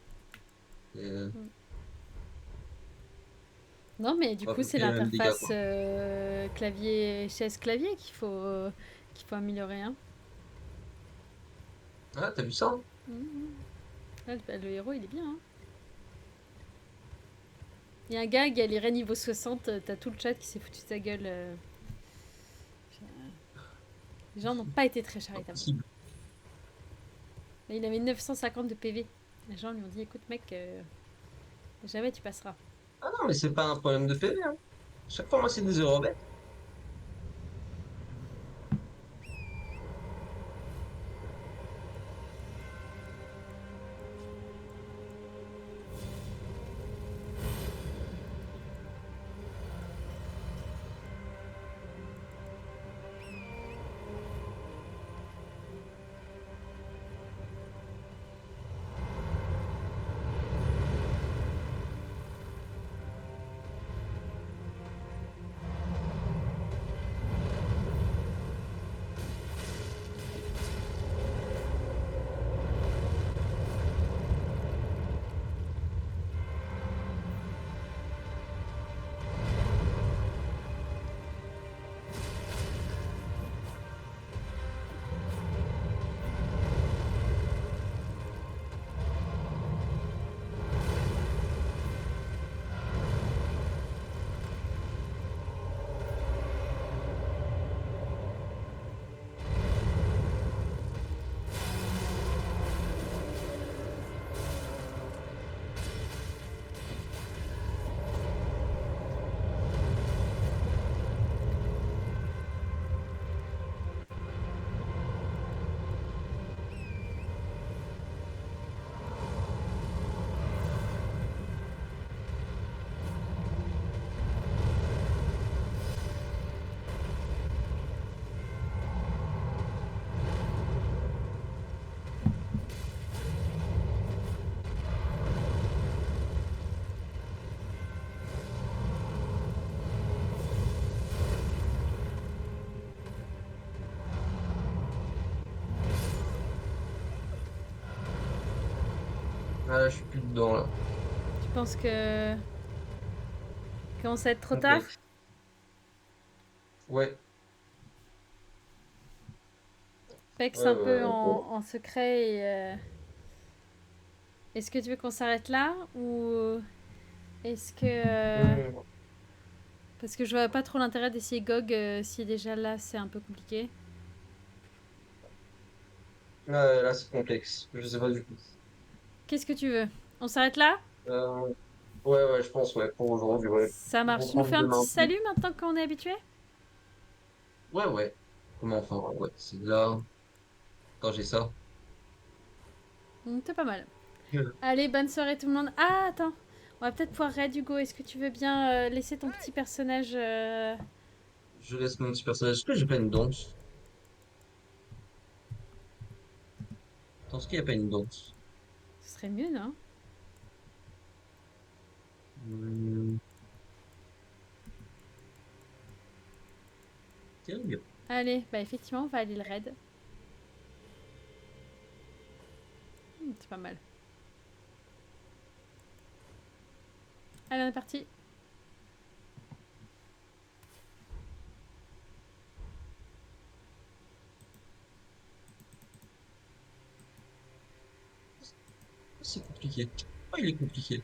S2: Et,
S1: Mm. Non, mais du
S2: à
S1: coup,
S2: peu
S1: c'est
S2: près les mêmes dégâts,
S1: l'interface
S2: quoi.
S1: clavier chaise clavier qu'il faut améliorer, hein.
S2: Ah, t'as vu ça?
S1: Mhm. Ah, le héros, il est bien, hein. Il y a un gars, galérait niveau 60, t'as tout le chat qui s'est foutu de sa gueule. Les gens n'ont pas été très charitables.
S2: Impossible.
S1: Là, il avait 950 de PV. Les gens lui ont dit, écoute mec, jamais tu passeras.
S2: Ah non, mais c'est pas un problème de PV, hein. Chaque fois, moi, c'est des erreurs bêtes. Ah, là, je suis plus dedans, là.
S1: Tu penses que commence à être trop tard?
S2: Complexe. Ouais,
S1: Pex
S2: ouais,
S1: un
S2: ouais,
S1: peu
S2: ouais, bon.
S1: en secret et est-ce que tu veux qu'on s'arrête là ou est-ce que
S2: Hum,
S1: parce que je vois pas trop l'intérêt d'essayer GOG si déjà là c'est un peu compliqué.
S2: là, c'est complexe. Je sais pas du tout.
S1: Qu'est-ce que tu veux? On s'arrête là?
S2: Euh, ouais, je pense, ouais, pour aujourd'hui, ouais.
S1: Ça
S2: On
S1: marche. Tu nous
S2: reprend
S1: fais un petit
S2: demain.
S1: salut maintenant qu'on est habitué?
S2: Ouais. Comment enfin, ouais, c'est là, quand j'ai ça.
S1: C'est pas mal. Allez, bonne soirée tout le monde. Ah, attends. On va peut-être pouvoir raid Hugo. Est-ce que tu veux bien laisser ton petit personnage
S2: Je laisse mon petit personnage. Est-ce que j'ai pas une danse? Est-ce qu'il n'y a pas une danse?
S1: Ce serait mieux, non?
S2: Hum, terrible.
S1: Allez, bah effectivement, on va aller le raid. C'est pas mal. Allez, on est parti.
S2: C'est compliqué. Ah, il est compliqué.